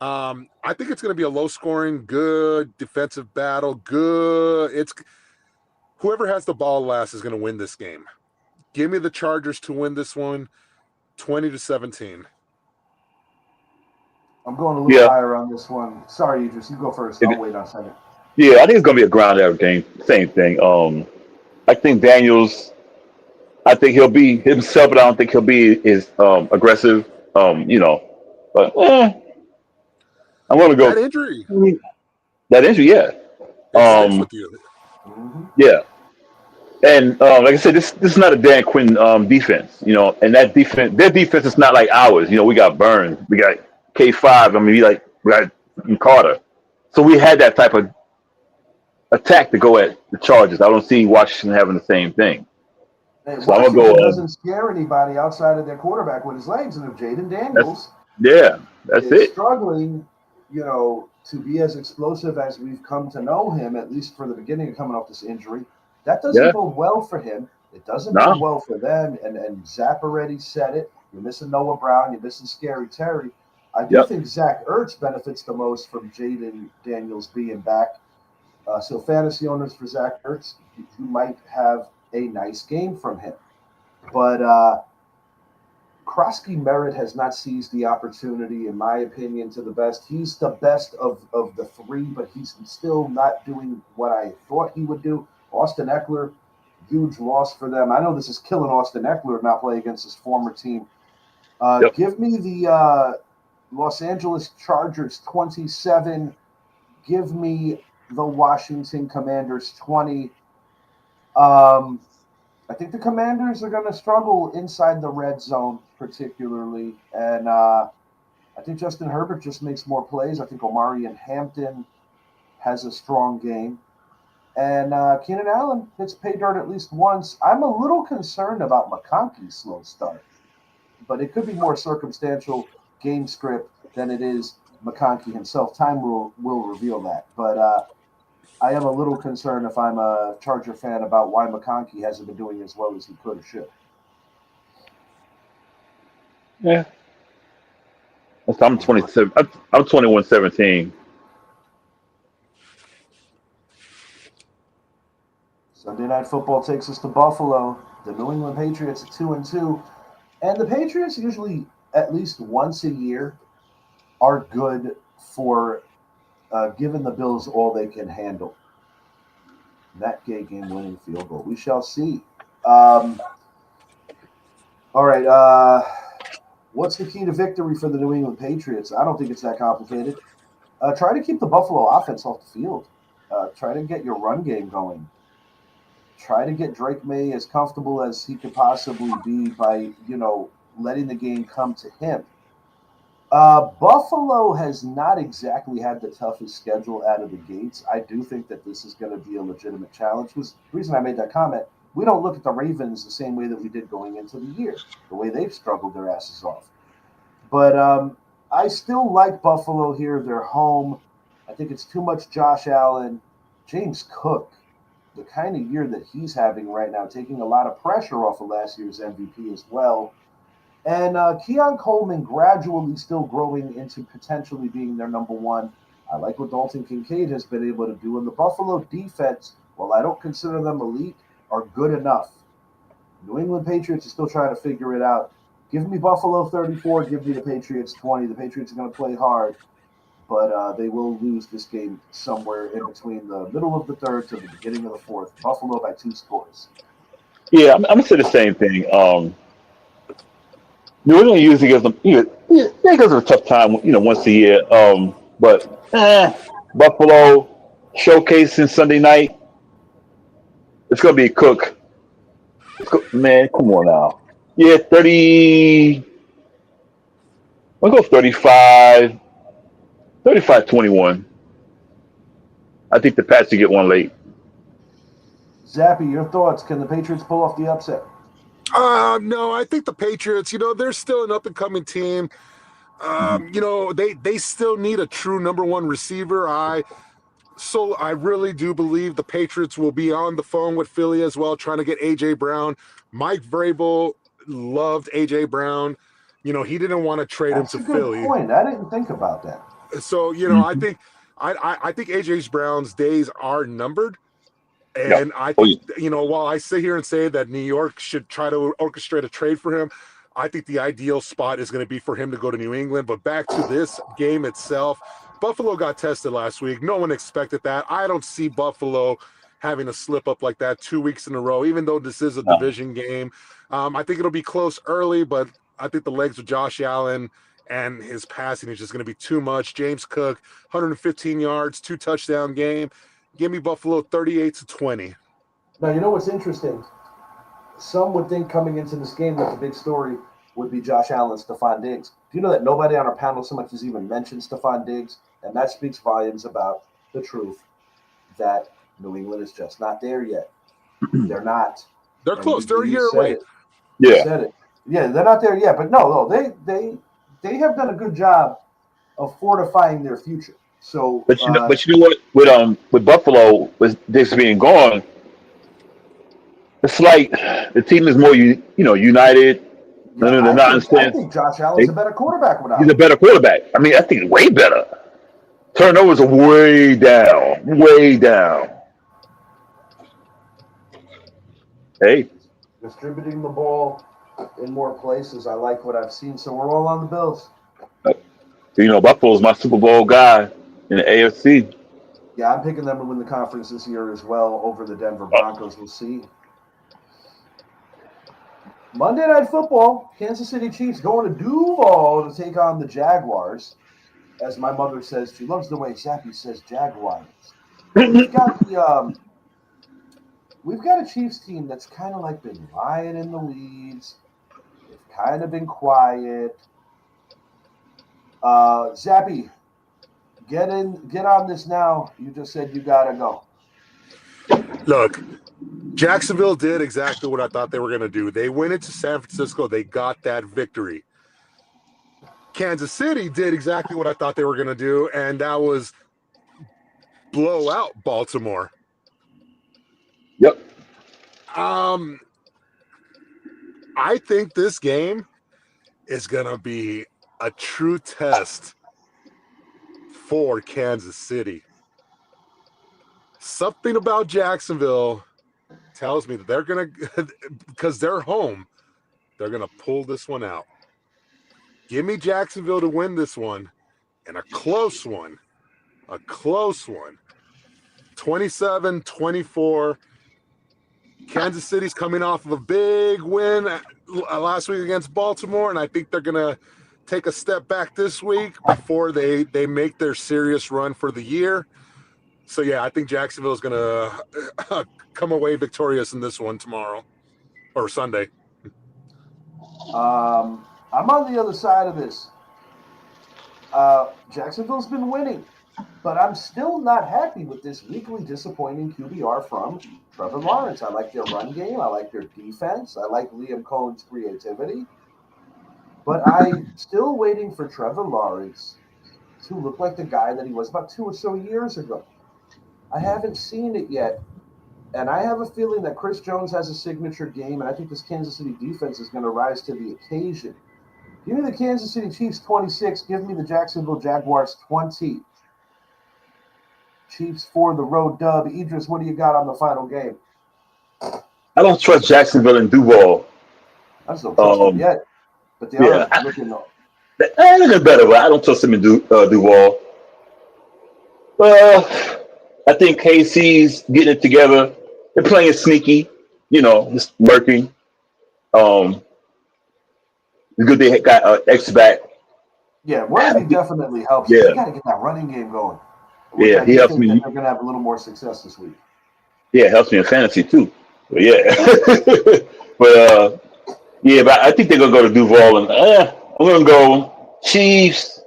I think it's going to be a low-scoring, good defensive battle. It's whoever has the ball last is going to win this game. Give me the Chargers to win this one, 20-17. I'm going a little Yeah, higher on this one. Sorry, Idris, you go first. I'll wait on second. yeah. I think it's gonna be a ground out game. Same thing. I think Daniels. I think he'll be himself, but I don't think he'll be as aggressive. But I'm gonna That go injury, that injury. Yeah, it sticks um, with you. Mm-hmm. yeah. And like I said, this is not a Dan Quinn defense, and that defense, their defense is not like ours. We got Burns, we got K5. I mean, we got Carter, so we had that type of attack to go at the Chargers. I don't see Washington having the same thing. Hey, So I'm gonna Washington go. doesn't scare anybody outside of their quarterback with his legs, and if Jaden That's Daniels yeah, that's is it. struggling, to be as explosive as we've come to know him, at least for the beginning of coming off this injury, that doesn't Yeah, bode well for him. It doesn't no, bode well for them. And Zach already said it. You're missing Noah Brown. You're missing Scary Terry. I do yep, think Zach Ertz benefits the most from Jaden Daniels being back. So fantasy owners for Zach Ertz, you might have a nice game from him. But Krosky Merritt has not seized the opportunity, in my opinion, to the best. He's the best of the three, but he's still not doing what I thought he would do. Austin Eckler, huge loss for them. I know this is killing Austin Eckler not play against his former team. yep. Give me the Los Angeles Chargers 27. Give me the Washington Commanders 20. I think the Commanders are going to struggle inside the red zone, particularly. And I think Justin Herbert just makes more plays. I think Omari and Hampton has a strong game. And Keenan Allen hits pay dirt at least once. I'm a little concerned about McConkey's slow start, but it could be more circumstantial game script than it is McConkey himself. Time will reveal that. But I am a little concerned if I'm a Charger fan about why McConkey hasn't been doing as well as he could or should. Yeah. I'm 27. I'm 21-17. Sunday Night Football takes us to Buffalo. The New England Patriots at 2-2. And the Patriots usually, at least once a year, are good for giving the Bills all they can handle. That game-winning field goal. We shall see. All right. What's the key to victory for the New England Patriots? I don't think it's that complicated. Try to keep the Buffalo offense off the field. Try to get your run game going. Try to get Drake May as comfortable as he could possibly be by, letting the game come to him. Buffalo has not exactly had the toughest schedule out of the gates. I do think that this is going to be a legitimate challenge. The reason I made that comment, we don't look at the Ravens the same way that we did going into the year, the way they've struggled their asses off. But I still like Buffalo here. They're home. I think it's too much Josh Allen. James Cook the kind of year that he's having right now, taking a lot of pressure off of last year's MVP as well. And Keon Coleman gradually still growing into potentially being their number one. I like what Dalton Kincaid has been able to do. And the Buffalo defense, while I don't consider them elite, are good enough. New England Patriots are still trying to figure it out. Give me Buffalo 34, give me the Patriots 20. The Patriots are going to play hard, but they will lose this game somewhere in between the middle of the third to the beginning of the fourth. Buffalo by 2 scores. Yeah, I'm gonna say the same thing. New England usually gives them, they gives them a tough time, once a year. But Buffalo showcasing Sunday night, it's gonna be a cook. Man, come on now. Yeah, 30. I'll go 35, 35-21. I think the Pats will get one late. Zappy, your thoughts? Can the Patriots pull off the upset? No, I think the Patriots, they're still an up-and-coming team. They still need a true number one receiver. I really do believe the Patriots will be on the phone with Philly as well, trying to get A.J. Brown. Mike Vrabel loved A.J. Brown. He didn't want to trade him to Philly. That's a good point. I didn't think about that. So, I think A.J. Brown's days are numbered. And I think, while I sit here and say that New York should try to orchestrate a trade for him, I think the ideal spot is going to be for him to go to New England. But back to this game itself, Buffalo got tested last week. No one expected that. I don't see Buffalo having a slip up like that 2 weeks in a row, even though this is a division game. I think it'll be close early, but I think the legs of Josh Allen and his passing is just going to be too much. James Cook, 115 yards, 2 touchdown game. Give me Buffalo 38-20. Now, you know what's interesting? Some would think coming into this game that the big story would be Josh Allen and Stephon Diggs. Do you know that nobody on our panel so much as even mentioned Stephon Diggs? And that speaks volumes about the truth that New England is just not there yet. They're not. They're close. They're a year away. Yeah. Said it. Yeah, they're not there yet. But no, they have done a good job of fortifying their future. So, but you know what? With Buffalo, with Diggs being gone, it's like the team is more united. None of the nonsense. I think Josh Allen's a better quarterback without him. He's a better quarterback. I mean, I think way better. Turnovers are way down. Way down. Hey. Distributing the ball in more places. I like what I've seen. So we're all on the Bills. Buffalo's my Super Bowl guy in the AFC. Yeah, I'm picking them to win the conference this year as well over the Denver Broncos. We'll see. Monday Night Football, Kansas City Chiefs going to Duval to take on the Jaguars. As my mother says, she loves the way Zappy says Jaguars. We've got a Chiefs team that's kind of like been lying in the weeds. They've kind of been quiet. Zappy, get on this now. You just said you gotta go. Look, Jacksonville did exactly what I thought they were going to do. They went into San Francisco. They got that victory. Kansas City did exactly what I thought they were going to do, and that was blow out Baltimore. Yep. I think this game is going to be a true test for Kansas City. Something about Jacksonville tells me that they're going to, because they're home, they're going to pull this one out. Give me Jacksonville to win this one, and a close one. 27-24. Kansas City's coming off of a big win last week against Baltimore, and I think they're going to take a step back this week before they make their serious run for the year. So, yeah, I think Jacksonville is going to come away victorious in this one tomorrow or Sunday. I'm on the other side of this. Jacksonville's been winning, but I'm still not happy with this weekly disappointing QBR from Trevor Lawrence. I like their run game. I like their defense. I like Liam Cohen's creativity. But I'm still waiting for Trevor Lawrence to look like the guy that he was about 2 or so years ago. I haven't seen it yet. And I have a feeling that Chris Jones has a signature game, and I think this Kansas City defense is going to rise to the occasion. Give me the Kansas City Chiefs 26. Give me the Jacksonville Jaguars 20. Chiefs for the road dub. Idris, what do you got on the final game? I don't trust Jacksonville and Duval. I just don't trust them Um, yet, but they yeah, are looking. I think better, but I don't trust them in Duval. I think KC's getting it together. They're playing sneaky, just lurking. Um, it's good they got X back. Yeah, Worthy definitely helps. They Yeah, got to get that running game going, which yeah, I he do helps think that me. they're going to have a little more success this week. Yeah, it helps me in fantasy too. But yeah, but I think they're gonna go to Duval, and I'm gonna go Chiefs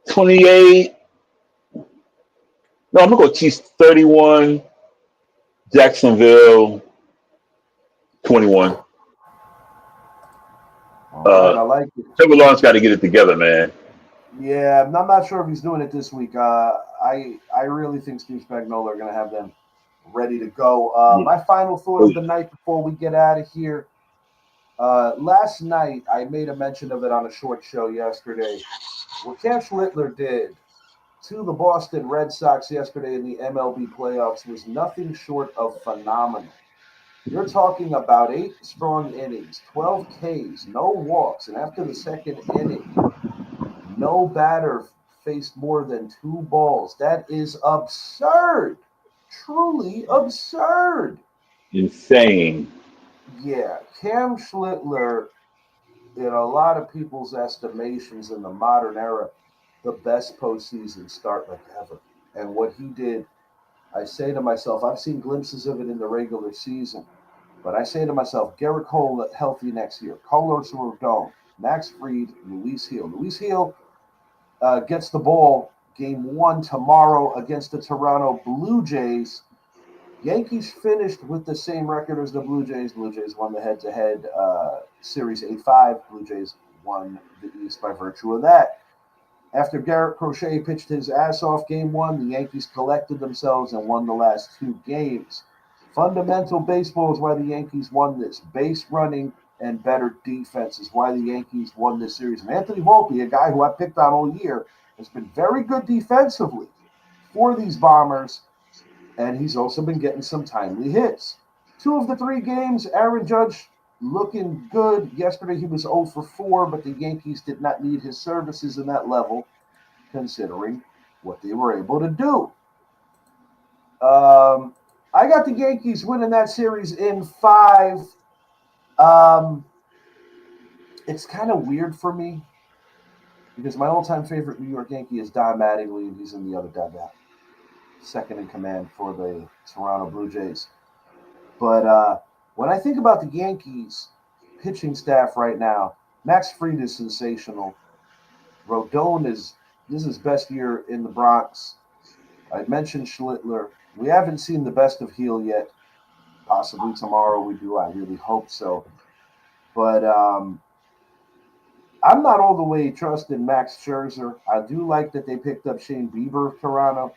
28. No, I'm gonna go Chiefs 31, Jacksonville 21. All right, I like it. Trevor Lawrence got to get it together, man. Yeah, I'm not sure if he's doing it this week. I really think Steve Spagnuolo are going to have them ready to go. Yeah. My final thought of the night before we get out of here. Last night, I made a mention of it on a short show yesterday. What Cam Schlittler did to the Boston Red Sox yesterday in the MLB playoffs was nothing short of phenomenal. You're talking about 8 strong innings, 12 Ks, no walks, and after the second inning, no batter faced more than 2 balls. That is absurd. Truly absurd. Insane. Yeah, Cam Schlittler, in a lot of people's estimations in the modern era, the best postseason start like ever. And what he did, I say to myself, I've seen glimpses of it in the regular season, but I say to myself, Garrett Cole healthy next year, Carlos Rodon, Max Fried, Luis Gil. Luis Gil gets the ball game 1 tomorrow against the Toronto Blue Jays. Yankees finished with the same record as the Blue Jays. Blue Jays won the head-to-head series 8-5. Blue Jays won the East by virtue of that. After Garrett Crochet pitched his ass off game 1, the Yankees collected themselves and won the last 2 games. Fundamental baseball is why the Yankees won this. Base running and better defense is why the Yankees won this series. And Anthony Volpe, a guy who I picked on all year, has been very good defensively for these Bombers, and he's also been getting some timely hits. 2 of the 3 games, Aaron Judge looking good. Yesterday he was 0 for 4, but the Yankees did not need his services in that level, considering what they were able to do. I got the Yankees winning that series in 5. It's kind of weird for me because my all-time favorite New York Yankee is Don Mattingly, and he's in the other dugout, second in command for the Toronto Blue Jays. But when I think about the Yankees pitching staff right now, Max Fried is sensational. Rodon this is his best year in the Bronx. I mentioned Schlittler. We haven't seen the best of Gil yet. Possibly tomorrow we do. I really hope so. But I'm not all the way trusting Max Scherzer. I do like that they picked up Shane Bieber of Toronto.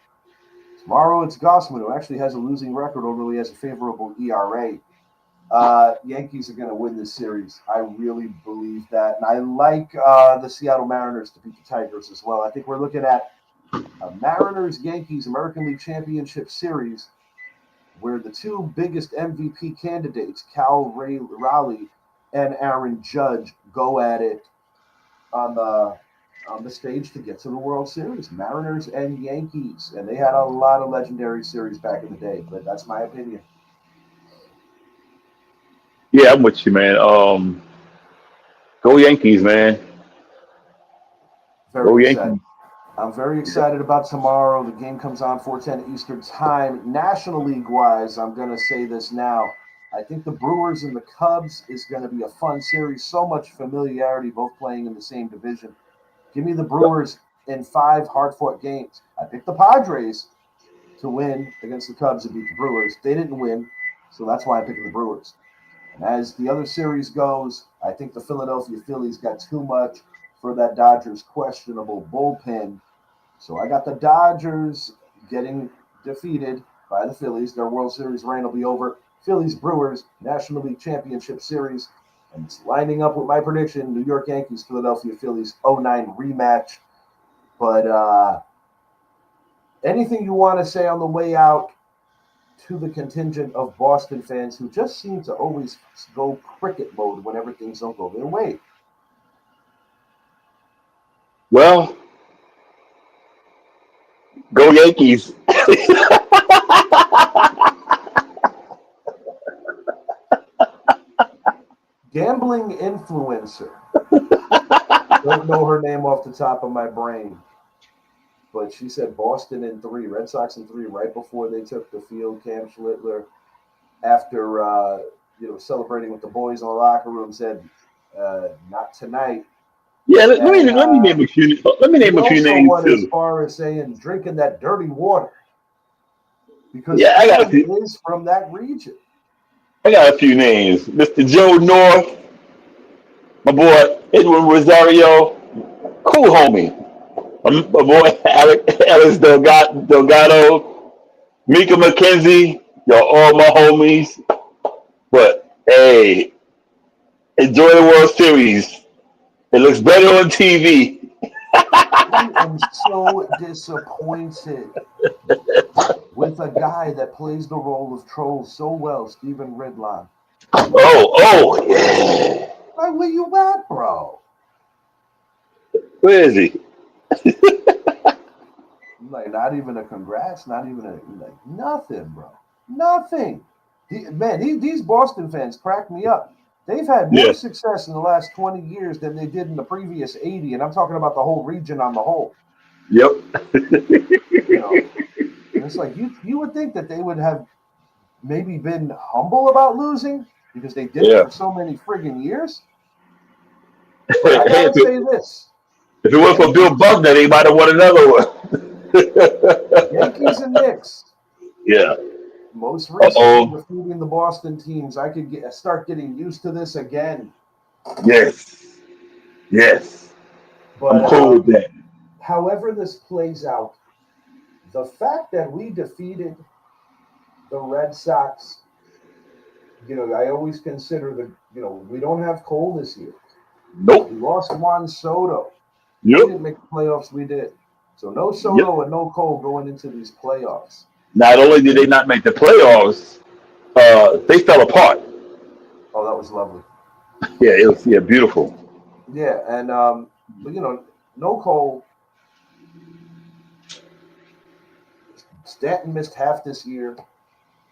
Tomorrow it's Gossman, who actually has a losing record, although he has a favorable ERA. Yankees are going to win this series. I really believe that. And I like the Seattle Mariners to beat the Tigers as well. I think we're looking at a Mariners-Yankees American League Championship Series where the 2 biggest MVP candidates, Cal Raleigh and Aaron Judge, go at it on the stage to get to the World Series. Mariners and Yankees. And they had a lot of legendary series back in the day, but that's my opinion. Yeah, I'm with you, man. Go Yankees, man. Go Very excited. Yankees. I'm very excited about tomorrow. The game comes on 4:10 Eastern Time. National League-wise, I'm going to say this now. I think the Brewers and the Cubs is going to be a fun series. So much familiarity, both playing in the same division. Give me the Brewers in 5 hard-fought games. I picked the Padres to win against the Cubs and beat the Brewers. They didn't win, so that's why I'm picking the Brewers. And as the other series goes, I think the Philadelphia Phillies got too much for that Dodgers questionable bullpen. So I got the Dodgers getting defeated by the Phillies. Their World Series reign will be over. Phillies Brewers National League Championship Series. And it's lining up with my prediction, New York Yankees, Philadelphia Phillies 09 rematch. But anything you want to say on the way out to the contingent of Boston fans who just seem to always go cricket mode whenever things don't go their way? Well, go Yankees. Gambling influencer. Don't know her name off the top of my brain. But she said Boston in 3, Red Sox in 3, right before they took the field. Cam Schlittler, after celebrating with the boys in the locker room, said, "Not tonight." Yeah, let me name a few. Let me name a few also names went as too. far as saying drinking that dirty water because Yeah, I got a he few. is from that region. I got a few names. Mr. Joe North, my boy Edwin Rosario, cool homie. My boy Alex Delgado, Mika McKenzie, y'all all my homies. But hey, enjoy the World Series. It looks better on TV. I am so disappointed with a guy that plays the role of troll so well, Steven Ridlon. Oh, yeah. Like, where you at, bro? Where is he? Like, not even a congrats, not even nothing, bro. Nothing. These Boston fans crack me up. They've had more Yeah. success in the last 20 years than they did in the previous 80, and I'm talking about the whole region on the whole. Yep. And it's like you would think that they would have maybe been humble about losing because they did it for so many friggin' years. But I gotta say this. If it wasn't for Bill Buckner, they might have won another one. Yankees and Knicks. Yeah. Most recently defeating the Boston teams. I could start getting used to this again. Yes. But I'm cool with that. however this plays out, the fact that we defeated the Red Sox, I always consider we don't have Cole this year. Nope. We lost Juan Soto. Yep. We didn't make the playoffs, we did. So no Soto and no Cole going into these playoffs. Not only did they not make the playoffs, they fell apart. Oh, that was lovely. Yeah, it was beautiful. Yeah, and but no Cole. Stanton missed half this year.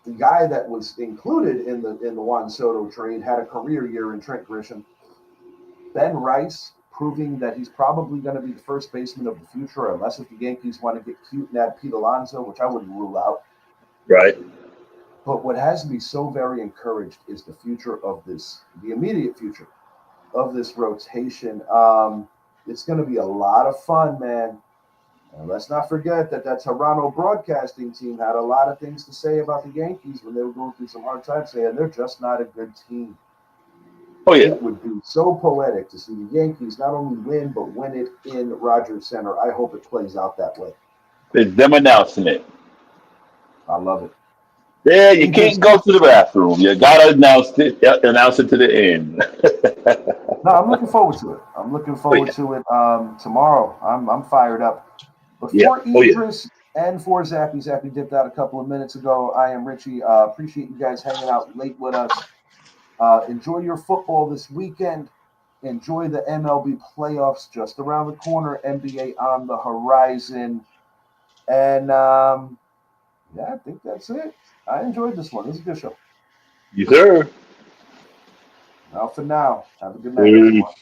The guy that was included in the Juan Soto trade had a career year in Trent Grisham. Ben Rice, proving that he's probably going to be the first baseman of the future, unless if the Yankees want to get cute and add Pete Alonso, which I wouldn't rule out. Right. But what has me so very encouraged is the future of this, the immediate future of this rotation. It's going to be a lot of fun, man. And let's not forget that Toronto broadcasting team had a lot of things to say about the Yankees when they were going through some hard times, saying they're just not a good team. Oh, yeah. It would be so poetic to see the Yankees not only win, but win it in Rogers Center. I hope it plays out that way. It's them announcing it. I love it. Yeah, you can't go to the bathroom. You gotta announce it to the end. No, I'm looking forward to it. I'm looking forward to it tomorrow. I'm fired up. But for Idris and for Zappy dipped out a couple of minutes ago. I am Richie. Appreciate you guys hanging out late with us. Enjoy your football this weekend. Enjoy the MLB playoffs just around the corner. NBA on the horizon. And I think that's it. I enjoyed this one. This is a good show. Yes, sir. Now for now. Have a good night, everyone.